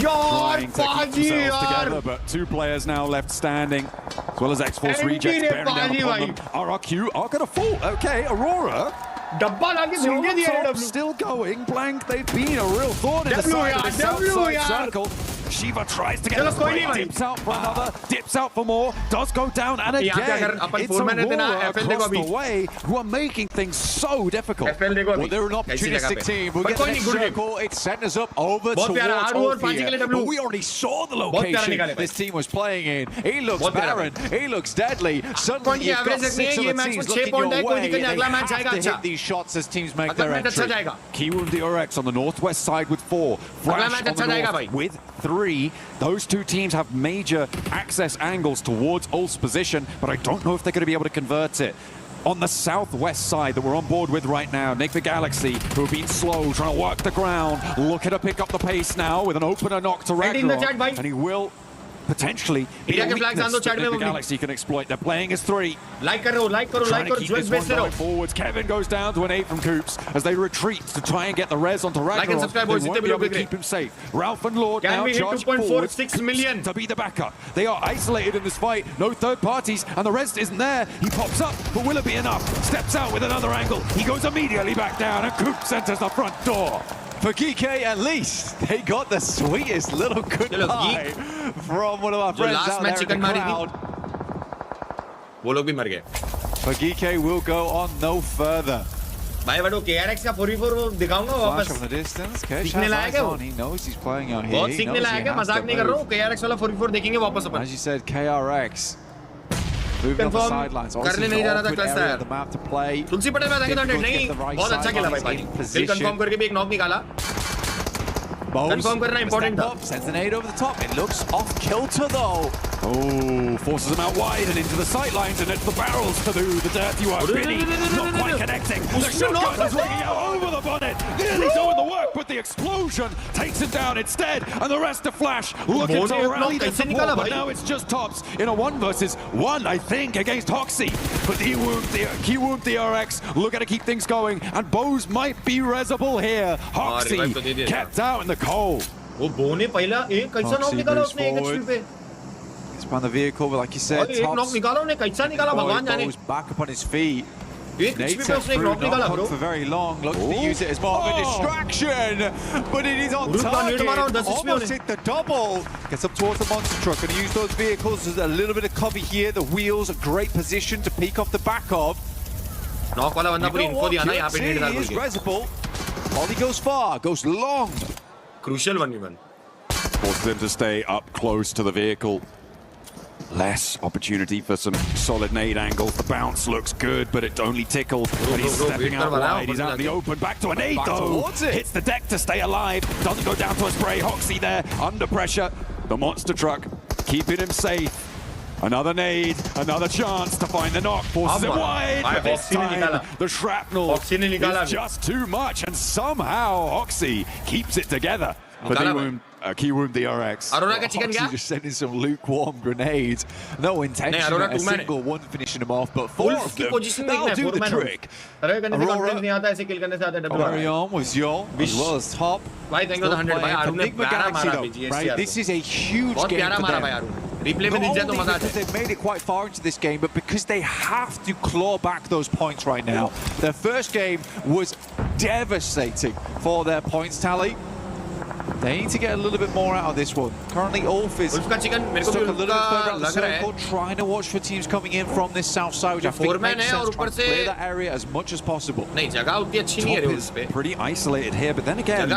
यार trying to keep themselves together, but 2 players now left standing, as well as X-Force Rejects bearing down upon them. RRQ are going to fall. Okay, Aurora. डब्बा लाके ढूंढ दिया W still going. Blank, they've been a real thorn in the side of the south side circle. Shiva tries to get the spray, dips out for another, dips out for more, does go down, and again, it's Aurora across the way who are making things so difficult. Well, they're an opportunistic team. We'll get the next circle. It sent us up over towards Althea. But we already saw the location this team was playing in. He looks barren. He looks deadly. Suddenly you've got 6 other teams looking your way. They have to hit these shots as teams make their entry. Kiwoom DRX on the northwest side with 4. Flash on the north with 3. Those 2 teams have major access angles towards Ulf's position, but I don't know if they're going to be able to convert it. On the southwest side that we're on board with right now, Nick the Galaxy, who have been slow, trying to work the ground, looking to pick up the pace now with an opener knock to Ragnarok, and he will potentially be a weakness that Nick the Galaxy can exploit. They're playing as 3. Like karo, trying to keep this one going forwards. Kevin goes down to an 8 from Coops as they retreat to try and get the res onto Ragnarok. They won't be able to keep him safe. Ralph and Lord now charge forward to be the backup. They are isolated in this fight. No third parties, and the rest isn't there. He pops up, but will it be enough? Steps out with another angle. He goes immediately back down, and Coops enters the front door. For Geeky, at least, they got the sweetest little goodbye from one of our friends out there in the crowd. वो लोग भी मर गए. For Geeky will go on no further. भाई बड़ो KRX का 44 वो दिखाऊंगा वापस. Flash from the distance. सीखने लायक है वो. He knows he's playing out here. बहुत सीखने लायक है. मजाक नहीं कर रहा हूँ. KRX वाला 44 देखेंगे वापस अपन. As you said, KRX moving off the sidelines. करने नहीं जा रहा था क्लच यार. The map to play. तुलसी पटेल में देखा था नहीं. बहुत अच्छा खेला भाई. दिल कंफर्म करके भी एक नॉक निकाला. Confirm करना important था. Sends an 8 over the top. It looks off kilter though. Oh, forces them out wide and into the sidelines, and it's the barrels to do the dirty work. Billy not quite connecting. The shotgun is ringing out over the bonnet. Nearly doing the work, but the explosion takes it down instead, and the rest of Flash looking to rally the support, but now it's just Tops in a 1 versus 1, I think, against Hoxie. But Kiwoom DRX looking to keep things going, and Bose might be resable here. Hoxie kept out in the cold. वो बोने पहला एक कैसा knock निकाला उसने एक HP पे. Expand the vehicle, but like you said, एक नॉक निकाला उन्हें कैसा निकाला भगवान जाने. Back up on his feet. एक एचपी पे उसने एक नॉक निकाला bro. For very long, looks to use it as more of a distraction, but it is on target. Almost hit the double. Gets up towards the monster truck and use those vehicles as a little bit of cover here. The wheels, a great position to peek off the back of. Knock वाला बंदा पूरी info दिया ना यहाँ पे net डाल के. Resible. Ollie goes far, goes long. Crucial 1v1. Forces them to stay up close to the vehicle. Less opportunity for some solid nade angles. The bounce looks good, but it only tickled. But he's stepping out wide. He's out in the open. Back to a nade, though. Hits the deck to stay alive. Doesn't go down to a spray. Hoxie there, under pressure. The monster truck keeping him safe. Another nade, another chance to find the knock. Forces it wide, but this time the shrapnel is just too much. And somehow Hoxie keeps it together. But Keyword DRX. Aurora का chicken क्या? Just sending some lukewarm grenades. No intention at a single one finishing him off, but four of them, that'll do the trick. Aurora, carry on with Zol, as well as Top. भाई thank you 100 भाई Aaron ने प्यारा मारा BGS right? This is a huge game for them. Replay में दिख जाए तो मजा आ जाए. They've made it quite far into this game, but because they have to claw back those points right now. Their first game was devastating for their points tally. They need to get a little bit more out of this one. Currently, Ulf is stuck a little bit further out the circle, trying to watch for teams coming in from this south side, which I think makes sense. Trying to clear that area as much as possible. नहीं जगह उतनी अच्छी नहीं है रे उस पे. Pretty isolated here, but then again,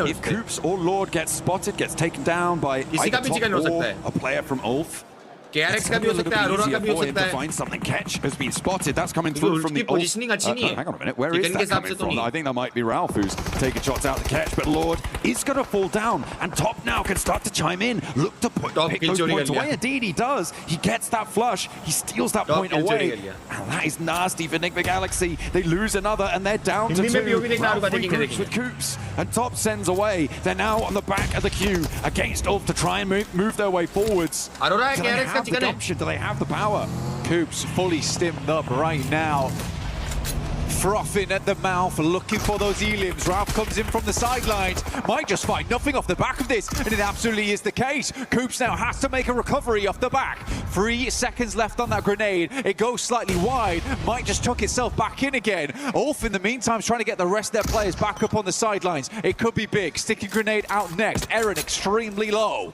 if Coops or Lord gets spotted, gets taken down by either Top or a player from Ulf, KRX का भी हो सकता है, Aurora का भी हो सकता है. Find something. Catch has been spotted. That's coming through from the positioning अच्छी नहीं है. Hang on a minute. Where is that coming from? I think that might be Ralph who's taking shots out the catch, but Lord is going to fall down, and Top now can start to chime in. Look to pick those points away. Indeed, he does. He gets that flush. He steals that point away, and that is nasty for Enigma Galaxy. They lose another, and they're down to 2. Ralph regroups with Coops, and Top sends away. They're now on the back of the queue against Ulf to try and move their way forwards. Aurora Do they have the gumption? Do they have the power? Coops fully stimmed up right now. Frothing at the mouth, looking for those elims. Ralph comes in from the sidelines. Might just find nothing off the back of this, and it absolutely is the case. Coops now has to make a recovery off the back. 3 seconds left on that grenade. It goes slightly wide. Might just chuck itself back in again. Ulf, in the meantime, is trying to get the rest of their players back up on the sidelines. It could be big. Sticky grenade out next. Eren extremely low.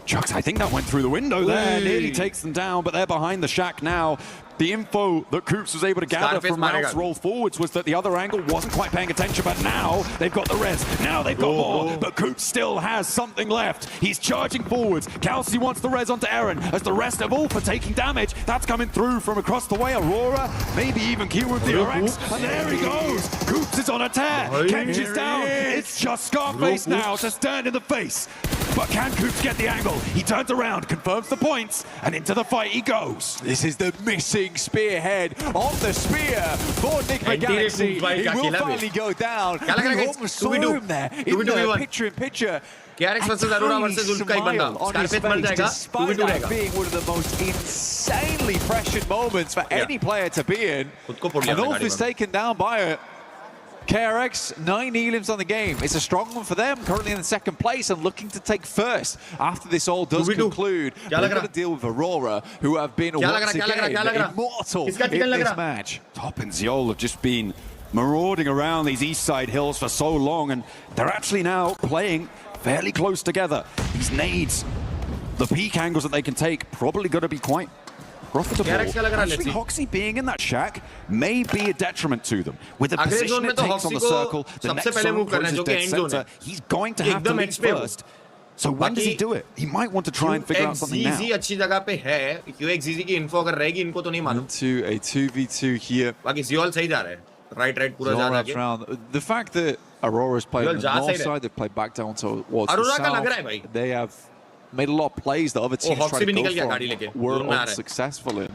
Chucks, I think that went through the window there. Nearly takes them down, but they're behind the shack now. The info that Coops was able to gather from Ralph's roll forwards was that the other angle wasn't quite paying attention, but now they've got the res. Now they've got more, but Coops still has something left. He's charging forwards. Kelsey wants the res onto Eren as the rest of Ulf are taking damage. That's coming through from across the way. Aurora, maybe even Q with the RX, and there he goes. Coops is on a tear. Kench is down. It's just Scarface now to stand in the face. But can Coops get the angle? He turns around, confirms the points, and into the fight he goes. This is the missing spearhead on the spear for Enigma Galaxy. He will finally go down. We almost saw him there in the picture-in-picture. KRX versus Aurora versus Ulf का एक बंदा. Scarface मर जाएगा. Despite that being one of the most insanely pressured moments for any player to be in. And Ulf is taken down by it. KRX, 9 elims on the game. It's a strong one for them, currently in the second place and looking to take first after this all does conclude. They've got to deal with Aurora, who have been once again immortal in this match. Top and Ziol have just been marauding around these east side hills for so long, and they're actually now playing fairly close together. These nades, the peak angles that they can take, probably going to be quite profitable. Actually, Hoxie being in that shack may be a detriment to them. With the position it takes on the circle, the next zone closes dead center, he's going to have to lead first. So when does he do it? He might want to try and figure out something now. अच्छी जगह पे है. QXZ की info अगर रहेगी इनको तो नहीं मालूम. Into a 2v2 here. बाकी Ziol सही जा रहा है. Right पूरा जा रहा है. The fact that Aurora's played on the north side, they've played back down towards the south. They have made a lot of plays that other teams tried to go for were unsuccessful in.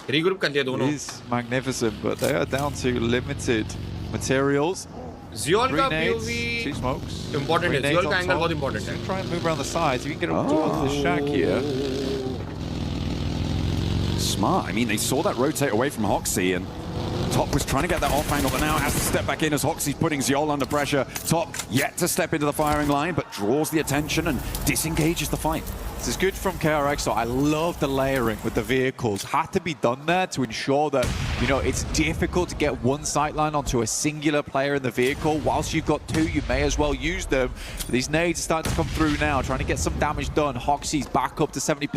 It is magnificent, but they are down to limited materials. Ziol का POV 2 smokes. Important है. Ziol का angle बहुत important है. Try and move around the sides. If you can get up towards the shack here. Smart. I mean, they saw that rotate away from Hoxie, and Top was trying to get that off angle, but now has to step back in as Hoxie's putting Ziol under pressure. Top yet to step into the firing line, but draws the attention and disengages the fight. This is good from KRX, so I love the layering with the vehicles. Had to be done there to ensure that, you know, it's difficult to get one sightline onto a singular player in the vehicle. Whilst you've got 2, you may as well use them. These nades are starting to come through now, trying to get some damage done. Hoxie's back up to 70%.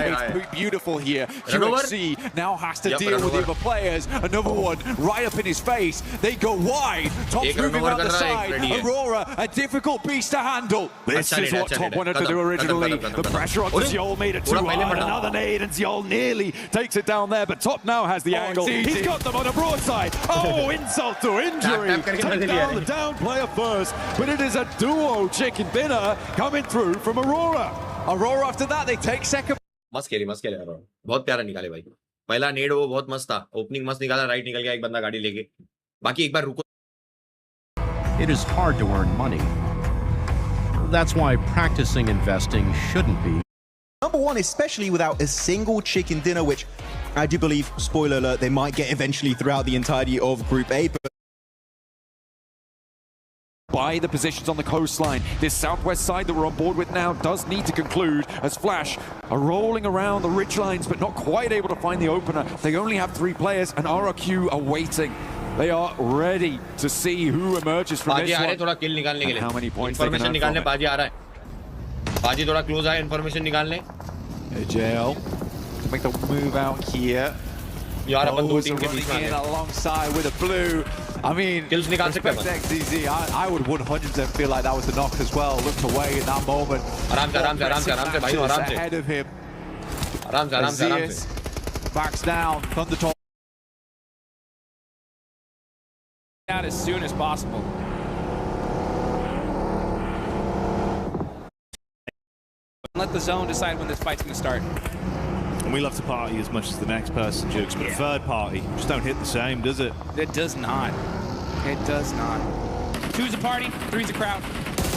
It's pretty beautiful here. QXC now has to deal with the other players. Another one right up in his face. They go wide. Top's moving around the side. Aurora, a difficult beast to handle. This is what Top wanted to do originally. The pressure on Ziol made it too hard. Another nade, and Ziol nearly takes it down there, but Top now has the angle. He's got them on a broadside. Oh, insult to injury. Take down the down player first, but it is a duo chicken dinner coming through from Aurora. Aurora after that, they take second. मस्त खेली Aurora. बहुत प्यारा निकाले भाई. पहला नेड वो बहुत मस्त था. ओपनिंग मस्त निकाला, राइट निकल गया एक बंदा गाड़ी लेके. बाकी एक बार रुको. It is hard to earn money. that's why practicing investing shouldn't be. Number one, especially without a single chicken dinner, which I do believe, spoiler alert, they might get eventually throughout the entirety of Group A. But by the positions on the coastline, this southwest side that we're on board with now does need to conclude as Flash are rolling around the ridgelines but not quite able to find the opener. They only have 3 players and RRQ are waiting. They are ready to see who emerges from this one. And how many points they can have from it. Baji thoda close hai information nikalne. JL to make the move out here. यार अपन दो team के बीच में alongside with a blue. I mean, kills निकाल सकते हैं XZZ. I would 100% feel like that was the knock as well. Looked away in that moment. आराम से भाई आराम से. Ahead of him. आराम से. Backs down. Thunder top. Out as soon as possible. Let the zone decide when this fight's going to start. And we love to party as much as the next person, Jukes, but a third party just don't hit the same, does it? It does not. It does not. 2's a party, 3's a crowd.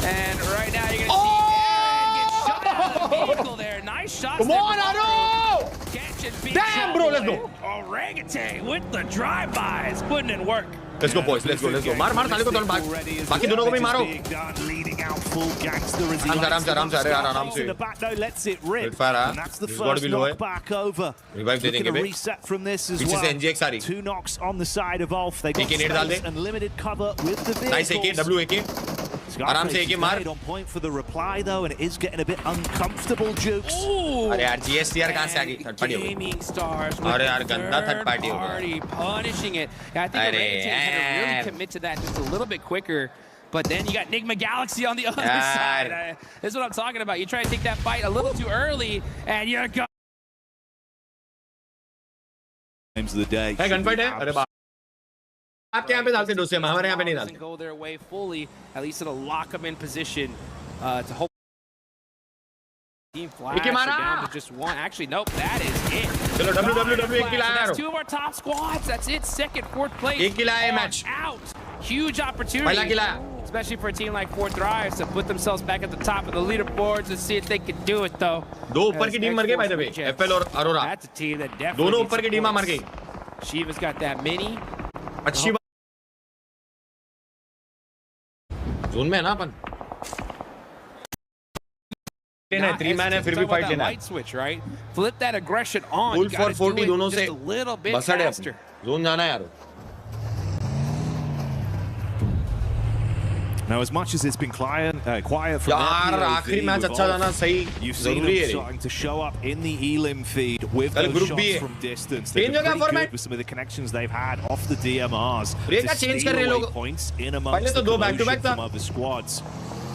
And right now you're going to see Aaron get shot out of the vehicle there. Nice shots. Come on, Aro! Damn, bro, let's go. Orangutan with the drive-bys, putting in work. Let's go, boys. Let's go. मार साले को तुरंत भाग. बाकी दोनों को भी मारो. आराम से आराम से. Fire. That's the first knockback over. Revive दे देंगे बे. Reset from this as पीछे well. से NGX आ रही. 2 knocks on the side of Ulf. They got space and limited cover with the vehicles. Nice AK, W AK. आराम से AK मार. On point for the reply though, and it is getting a bit uncomfortable, Jukes. अरे यार GSTR कहाँ से आ गई? Third party हो गई. Gaming stars. अरे यार गंदा third party हो गया. Punishing it. I think Orangutan had to really commit to that just a little bit quicker. But then you got Nigma Galaxy on the other side. This is what I'm talking about. You try to take that fight a little too early, and you're going. Games of the day. Hey, gunfight है? अरे बाप. आपके यहाँ पे डालते डोसे हम हमारे यहाँ पे नहीं डालते. Go their way fully, at least it'll lock them in position to hold. Team Flash down to just one. Actually, nope, that is it. चलो WWW एक किला है. That's 2 of our top squads. That's it. Second, 4th place. एक किला है match. Out. Huge opportunity. पहला किला. Especially for a team like 4th Rise to put themselves back at the top of the leaderboards and see if they can do it though. दो ऊपर की team मर गई by the way. FL और Aurora. That's a team that definitely. दोनों ऊपर की टीमां मर गई. Shiva's got that mini. अच्छी बात. जोन में है ना अपन. लेना है 3 man है फिर भी fight लेना है. Light switch, right? Flip that aggression on. Full 440 दोनों से. A little bit बसड़ है faster. जोन जाना है यार. Now, as much as it's been quiet from यार आखिरी मैच अच्छा जाना सही जरूरी है. Starting to show up in the Elim feed with those shots from distance. They've been pretty good with some of the connections they've had off the DMRs to steal away points in amongst the collusion from other squads.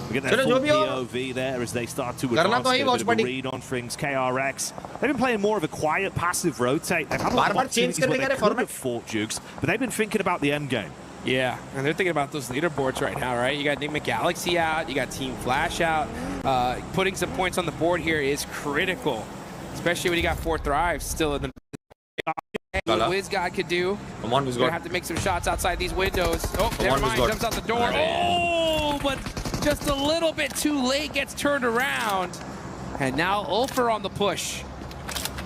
We get that full POV there as they start to advance a bit of a read on things. KRX, they've been playing more of a quiet, passive rotate. They've had a lot of opportunities where they could have fought Jukes, but they've been thinking about the end game. Yeah, and they're thinking about those leaderboards right now, right? You got Nigma Galaxy out, you got Team Flash out. Putting some points on the board here is critical, especially when you got 4th Thrive still in the. What WizGod could do. Come on, WizGod. Gonna have to make some shots outside these windows. Oh, never mind, jumps out the door. Oh, but just a little bit too late, gets turned around. And now Ulfer on the push,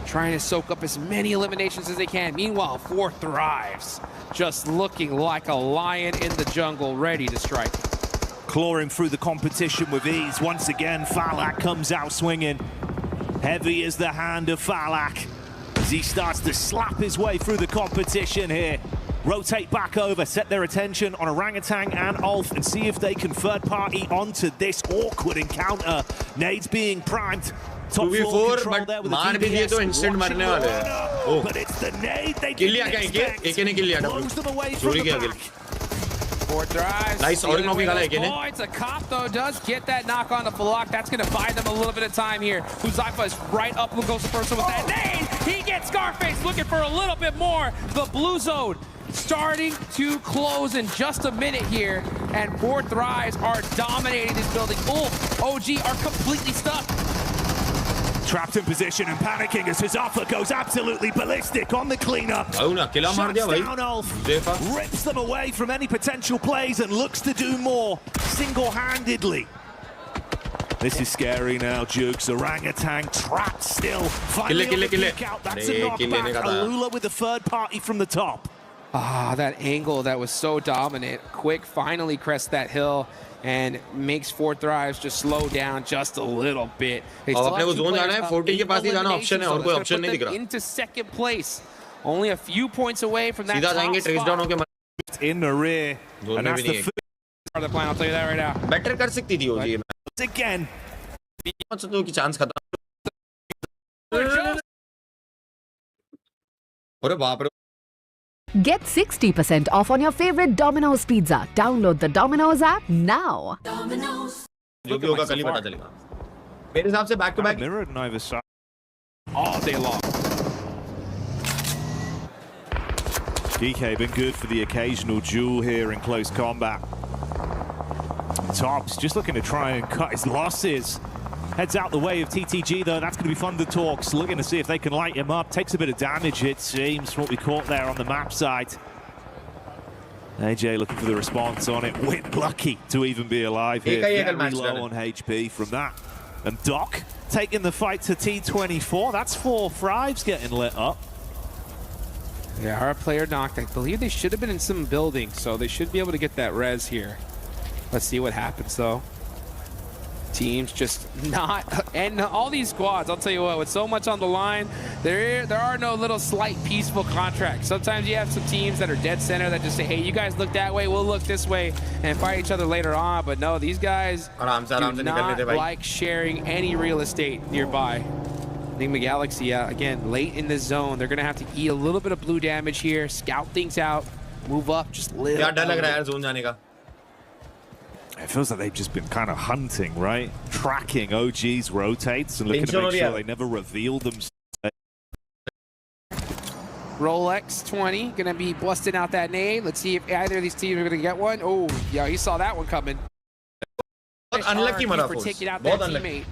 trying to soak up as many eliminations as they can. Meanwhile, 4th Thrives, just looking like a lion in the jungle, ready to strike. Clawing through the competition with ease. Once again, Falak comes out swinging. Heavy is the hand of Falak as he starts to slap his way through the competition here. Rotate back over, set their attention on Orangutan and Ulf and see if they can third party onto this awkward encounter. Nades being primed. Top floor control there with the DPS. But it's the nade they didn't expect. Blows them away from the back. 4th Thrive. Nice. Points. A cop though does get that knock on the Falak. That's going to buy them a little bit of time here. Huzaifa is right up. Who goes the first one with that nade? He gets Scarface looking for a little bit more. The blue zone starting to close in just a minute here, and 4th Thrives are dominating this building. Ulf, OG are completely stuck. Trapped in position and panicking as Huzaifa goes absolutely ballistic on the cleanup. Shuts down Ulf, rips them away from any potential plays and looks to do more single-handedly. This is scary now, Jukes. Orangutan trapped still. Finally kill it. out. That's a knockback. Alula with the third party from the top. Ah, that angle that was so dominant. Quick finally crests that hill and makes Four Thrives just slow down just a little bit. Into second place. Only a few points away from that top spot. In the rear. And that's the first part of the plan, I'll tell you that right now. Better कर सकती थी OG again. की chance खत्म. अरे बाप रे. Get 60% off on your favorite Domino's pizza. Download the Domino's app now. Domino's. जो भी होगा कल ही पता चलेगा. मेरे हिसाब से back to back. Mirrored on either side. All day long. DK been good for the occasional duel here in close combat. Tops just looking to try and cut his losses. Heads out the way of TTG though. That's going to be fun to talks. Looking to see if they can light him up. Takes a bit of damage, it seems, what we caught there on the map side. AJ looking for the response on it. Wit lucky to even be alive here. Very low on HP from that. And Doc taking the fight to T24. That's 4 Thrives getting lit up. Yeah, our player knocked. I believe they should have been in some building, so they should be able to get that res here. Let's see what happens, though. Teams just not, and all these squads, I'll tell you what, with so much on the line, there are no little slight peaceful contracts. Sometimes you have some teams that are dead center that just say, hey, you guys look that way, we'll look this way, and fight each other later on. But no, these guys do not like sharing any real estate nearby. Enigma Galaxy, again, late in the zone. They're going to have to eat a little bit of blue damage here, scout things out, move up just a little. It feels like they've just been kind of hunting, right? Tracking OG's rotates and looking to make sure they never reveal themselves. Rolex 20 going to be busting out that nade. Let's see if either of these teams are going to get one. Oh, yeah, he saw that one coming. Unlucky for taking out that teammate.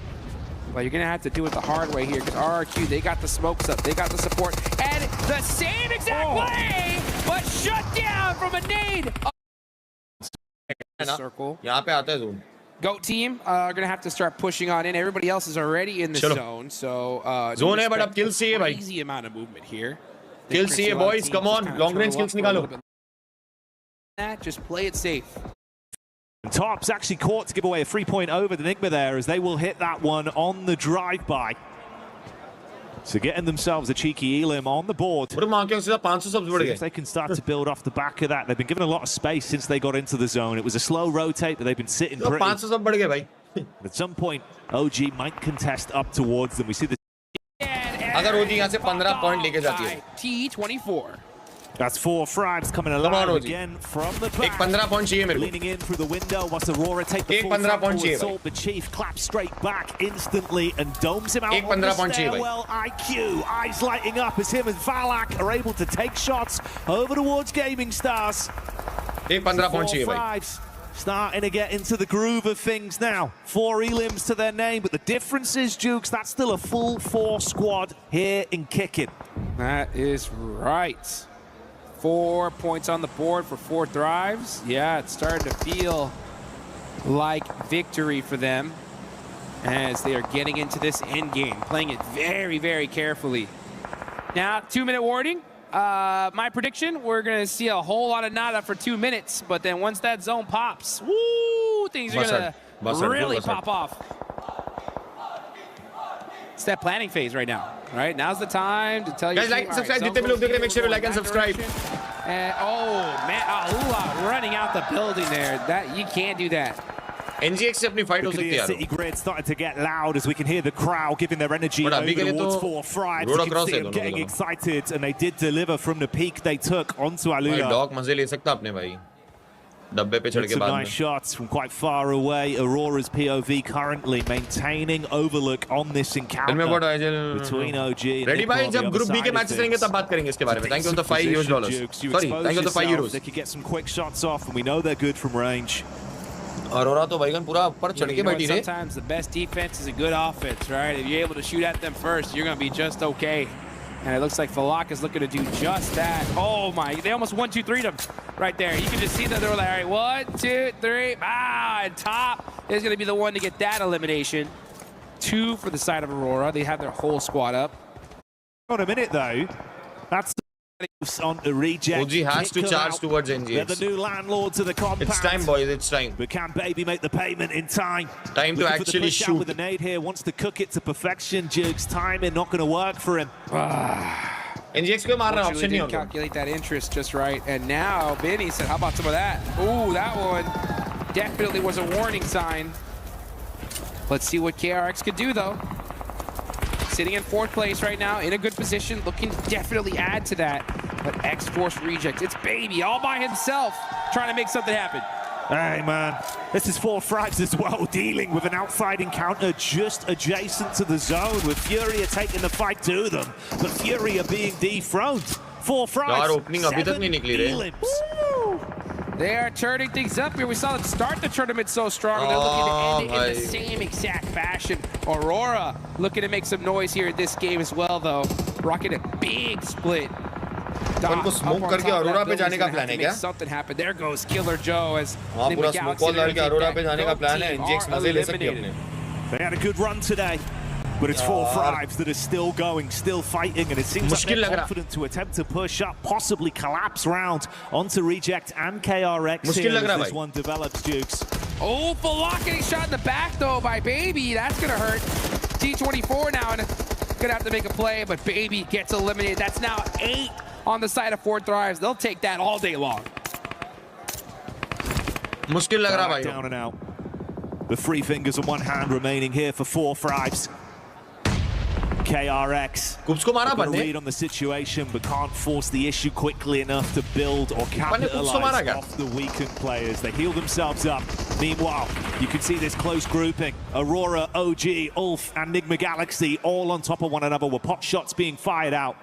Well, you're going to have to do it the hard way here because RRQ, they got the smokes up, they got the support, and the same exact way, but shut down from a nade. Circle. Goat team are going to have to start pushing on in. Everybody else is already in the zone, so zone hai, but ab kill चाहिए bhai. Easy amount of movement here. Kill चाहिए boys, come on, long range kills nikalo. Just play it safe. And Tops actually caught to give away a 3-point over the Enigma there as they will hit that one on the drive-by. So getting themselves a cheeky Elim on the board. See if they can start to build off the back of that. They've been given a lot of space since they got into the zone. It was a slow rotate, but they've been sitting pretty. At some point, OG might contest up towards them. We see the T24. That's 4 Thrives coming alive again from the back. Leaning in through the window. What's Aurora take the full assault? The Chief claps straight back instantly and domes him out on the stairwell. IQ, eyes lighting up as him and Valak are able to take shots over towards Gaming Stars. 4 Thrives starting to get into the groove of things now. 4 elims to their name, but the difference is, Jukes, that's still a full 4 squad here in kicking. That is right. 4 points on the board for 4 Thrives. Yeah, it's starting to feel like victory for them as they are getting into this end game, playing it very, very carefully. Now, 2-minute warning. My prediction, we're going to see a whole lot of nada for 2 minutes, but then once that zone pops, woo, things are going to really pop off. It's that planning phase right now, right? Now's the time to tell you. Guys, like and subscribe. Make sure you like and subscribe. And, oh, man, Alula running out the building there. That you can't do that. NGX se apni fight ho sakti hai. City Grid starting to get loud as we can hear the crowd giving their energy over towards 4 Thrives. You can see them getting excited, and they did deliver from the peak they took onto Alula. Dog मजे ले सकता अपने भाई. डब्बे पे चढ़ के बाद में. Nice shots from quite far away. Aurora's POV currently maintaining overlook on this encounter between OG and Ready भाई, जब ग्रुप बी के मैचेस रहेंगे तब बात करेंगे इसके बारे में. Thank you for the $5. Sorry, thank you for the €5. They could get some quick shots off, and we know they're good from range. Aurora तो भाईगन पूरा ऊपर चढ़ के बैठी है. Sometimes the best defense is a good offense, right? If you're able to shoot at them first, you're going to be just okay. And it looks like Falak is looking to do just that. Oh my, they almost 1-2-3'd him right there. You can just see that they were like, all right, 1, 2, 3, and top is going to be the one to get that elimination. 2 for the side of Aurora. They have their whole squad up. On a minute though, that's on the reject. OG has to charge towards NGX. They're the new landlords of the compound. It's time, boys. It's time. But can Baby make the payment in time? Time to actually shoot. With the nade here, wants to cook it to perfection. Jukes timing not going to work for him. NGX को मारना option नहीं होगा. Calculate that interest just right. And now Benny said, "How about some of that?" Ooh, that one definitely was a warning sign. Let's see what KRX could do though. Sitting in 4th place right now, in a good position, looking to definitely add to that. But X-Force reject. It's Baby all by himself, trying to make something happen. Hey man, this is 4 Fribes as well, dealing with an outside encounter just adjacent to the zone, with Furia taking the fight to them, but Furia being dethroned. 4 Fribes, 7 elims. They are turning things up here. We saw them start the tournament so strong. They're looking to end it in the same exact fashion. Aurora looking to make some noise here in this game as well, though. Rocking a big split. उनको smoke करके अरोरा पे जाने का plan है क्या? Something happened. There goes Killer Joe as हाँ पूरा smoke call करके अरोरा पे जाने का प्लान है. NGX मजे ले सकती है अपने. They had a good run today. But it's 4 Fribes that are still going, still fighting, and it seems like they're confident to attempt to push up, possibly collapse round onto Reject and KRX here as this one develops, Dukes. Oh, Falak getting shot in the back, though, by Baby. That's going to hurt. T24 now, and going to have to make a play, but Baby gets eliminated. That's now 8 on the side of 4 Thrives. They'll take that all day long. मुश्किल लग रहा भाई. Down and out. The 3 fingers on one hand remaining here for 4 Fribes. KRX got a read on the situation, but can't force the issue quickly enough to build or capitalize off the weakened players. They heal themselves up. Meanwhile, you can see this close grouping. Aurora, OG, Ulf, and Nigma Galaxy all on top of one another with pot shots being fired out.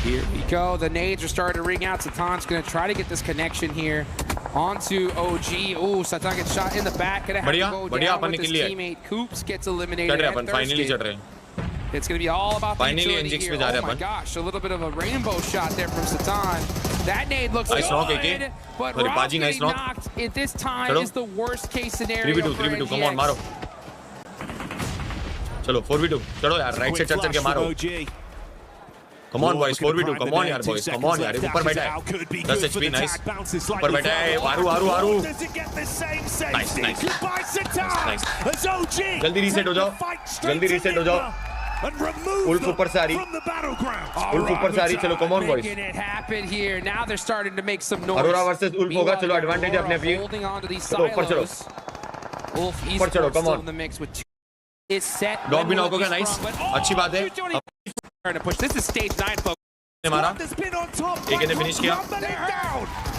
Here we go. The nades are starting to ring out. Satan's going to try to get this connection here onto OG. Oh, Satan gets shot in the back. Gonna have to go down with his teammate. Coops gets eliminated. It's going to be all about the utility here. Oh my gosh, a little bit of a rainbow shot there from Satan. That nade looks good, but Rob getting knocked at this time is the worst case scenario for NGX. Come on, maro. Chalo, 4v2. Chalo yaar, right side chal ke maro. Come on boys, 4v2. Come on yaar boys. Come on yaar. ऊपर बैठा है. 10 HP, nice. ऊपर बैठा है. आरू. Nice. जल्दी reset हो जाओ. Ulf ऊपर से आ रही. Ulf ऊपर से आ रही. चलो, come on boys. Now they're starting to make some noise. Aurora versus Ulf होगा. चलो, advantage है अपने अपनी. चलो, ऊपर चलो. ऊपर चलो, come on. Dog भी knock हो गया, nice. अच्छी बात है. This is stage 9, folks. मारा. एक ने finish किया.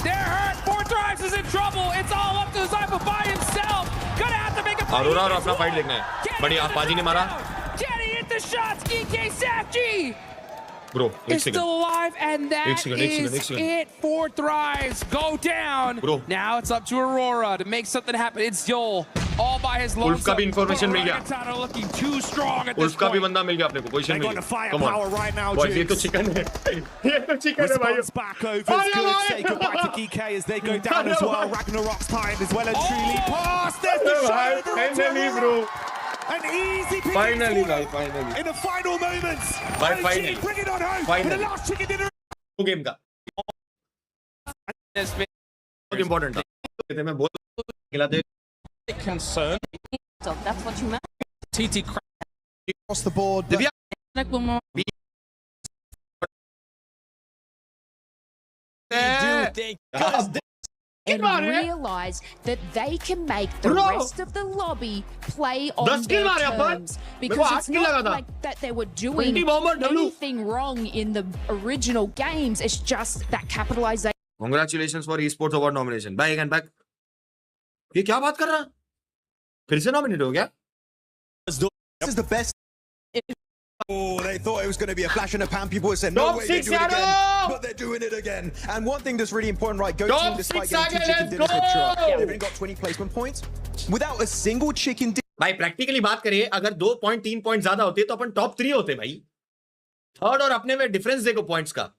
They're hurt. 4 Thrives is in trouble. It's all up to Zypher by himself. Gonna have to make a play. Aurora और अपना fight देखना है. बढ़िया, पाजी ने मारा. Getting hit the shots. EK Safji. Bro, is still alive, and that is it. 4 Thrives go down. Bro. Now it's up to Aurora to make something happen. It's Yol all by his lonesome. Ulf का भी information मिल गया. Looking too strong at this Ulf का भी बंदा मिल गया अपने को. Position मिल गया. Come on. Boys, ये तो chicken है. ये तो chicken है भाई. Back over is good. Say goodbye to GK as they go down as well. Ragnarok's time is well and truly past. There's the shot over finally, bro. An easy pick finally. In the final moments. Finally. Bring it on home. Finally. The last chicken dinner. Game का. बहुत important था. मैं बोल खिलाते. Concern. That's what you meant. TT across the board. And realize that they can make the rest of the lobby play on their terms, because it's not like that they were doing anything wrong in the original games. It's just that capitalization. Congratulations for esports award nomination. Back again, back. ये क्या बात कर रहा? फिर से nominate हो गया? This is the best. Oh, they thought it was going to be a flash in a pan. People said, no way, they do it again. But they're doing it again. And one thing that's really important, right? Go team, despite getting 2 chicken dinners, they've only got 20 placement points. Without a single chicken dinner. भाई, practically बात करिए, अगर 2 point 3 point ज़्यादा होते तो अपन top 3 होते भाई. Third और अपने में डिफरेंस देखो पॉइंट्स का।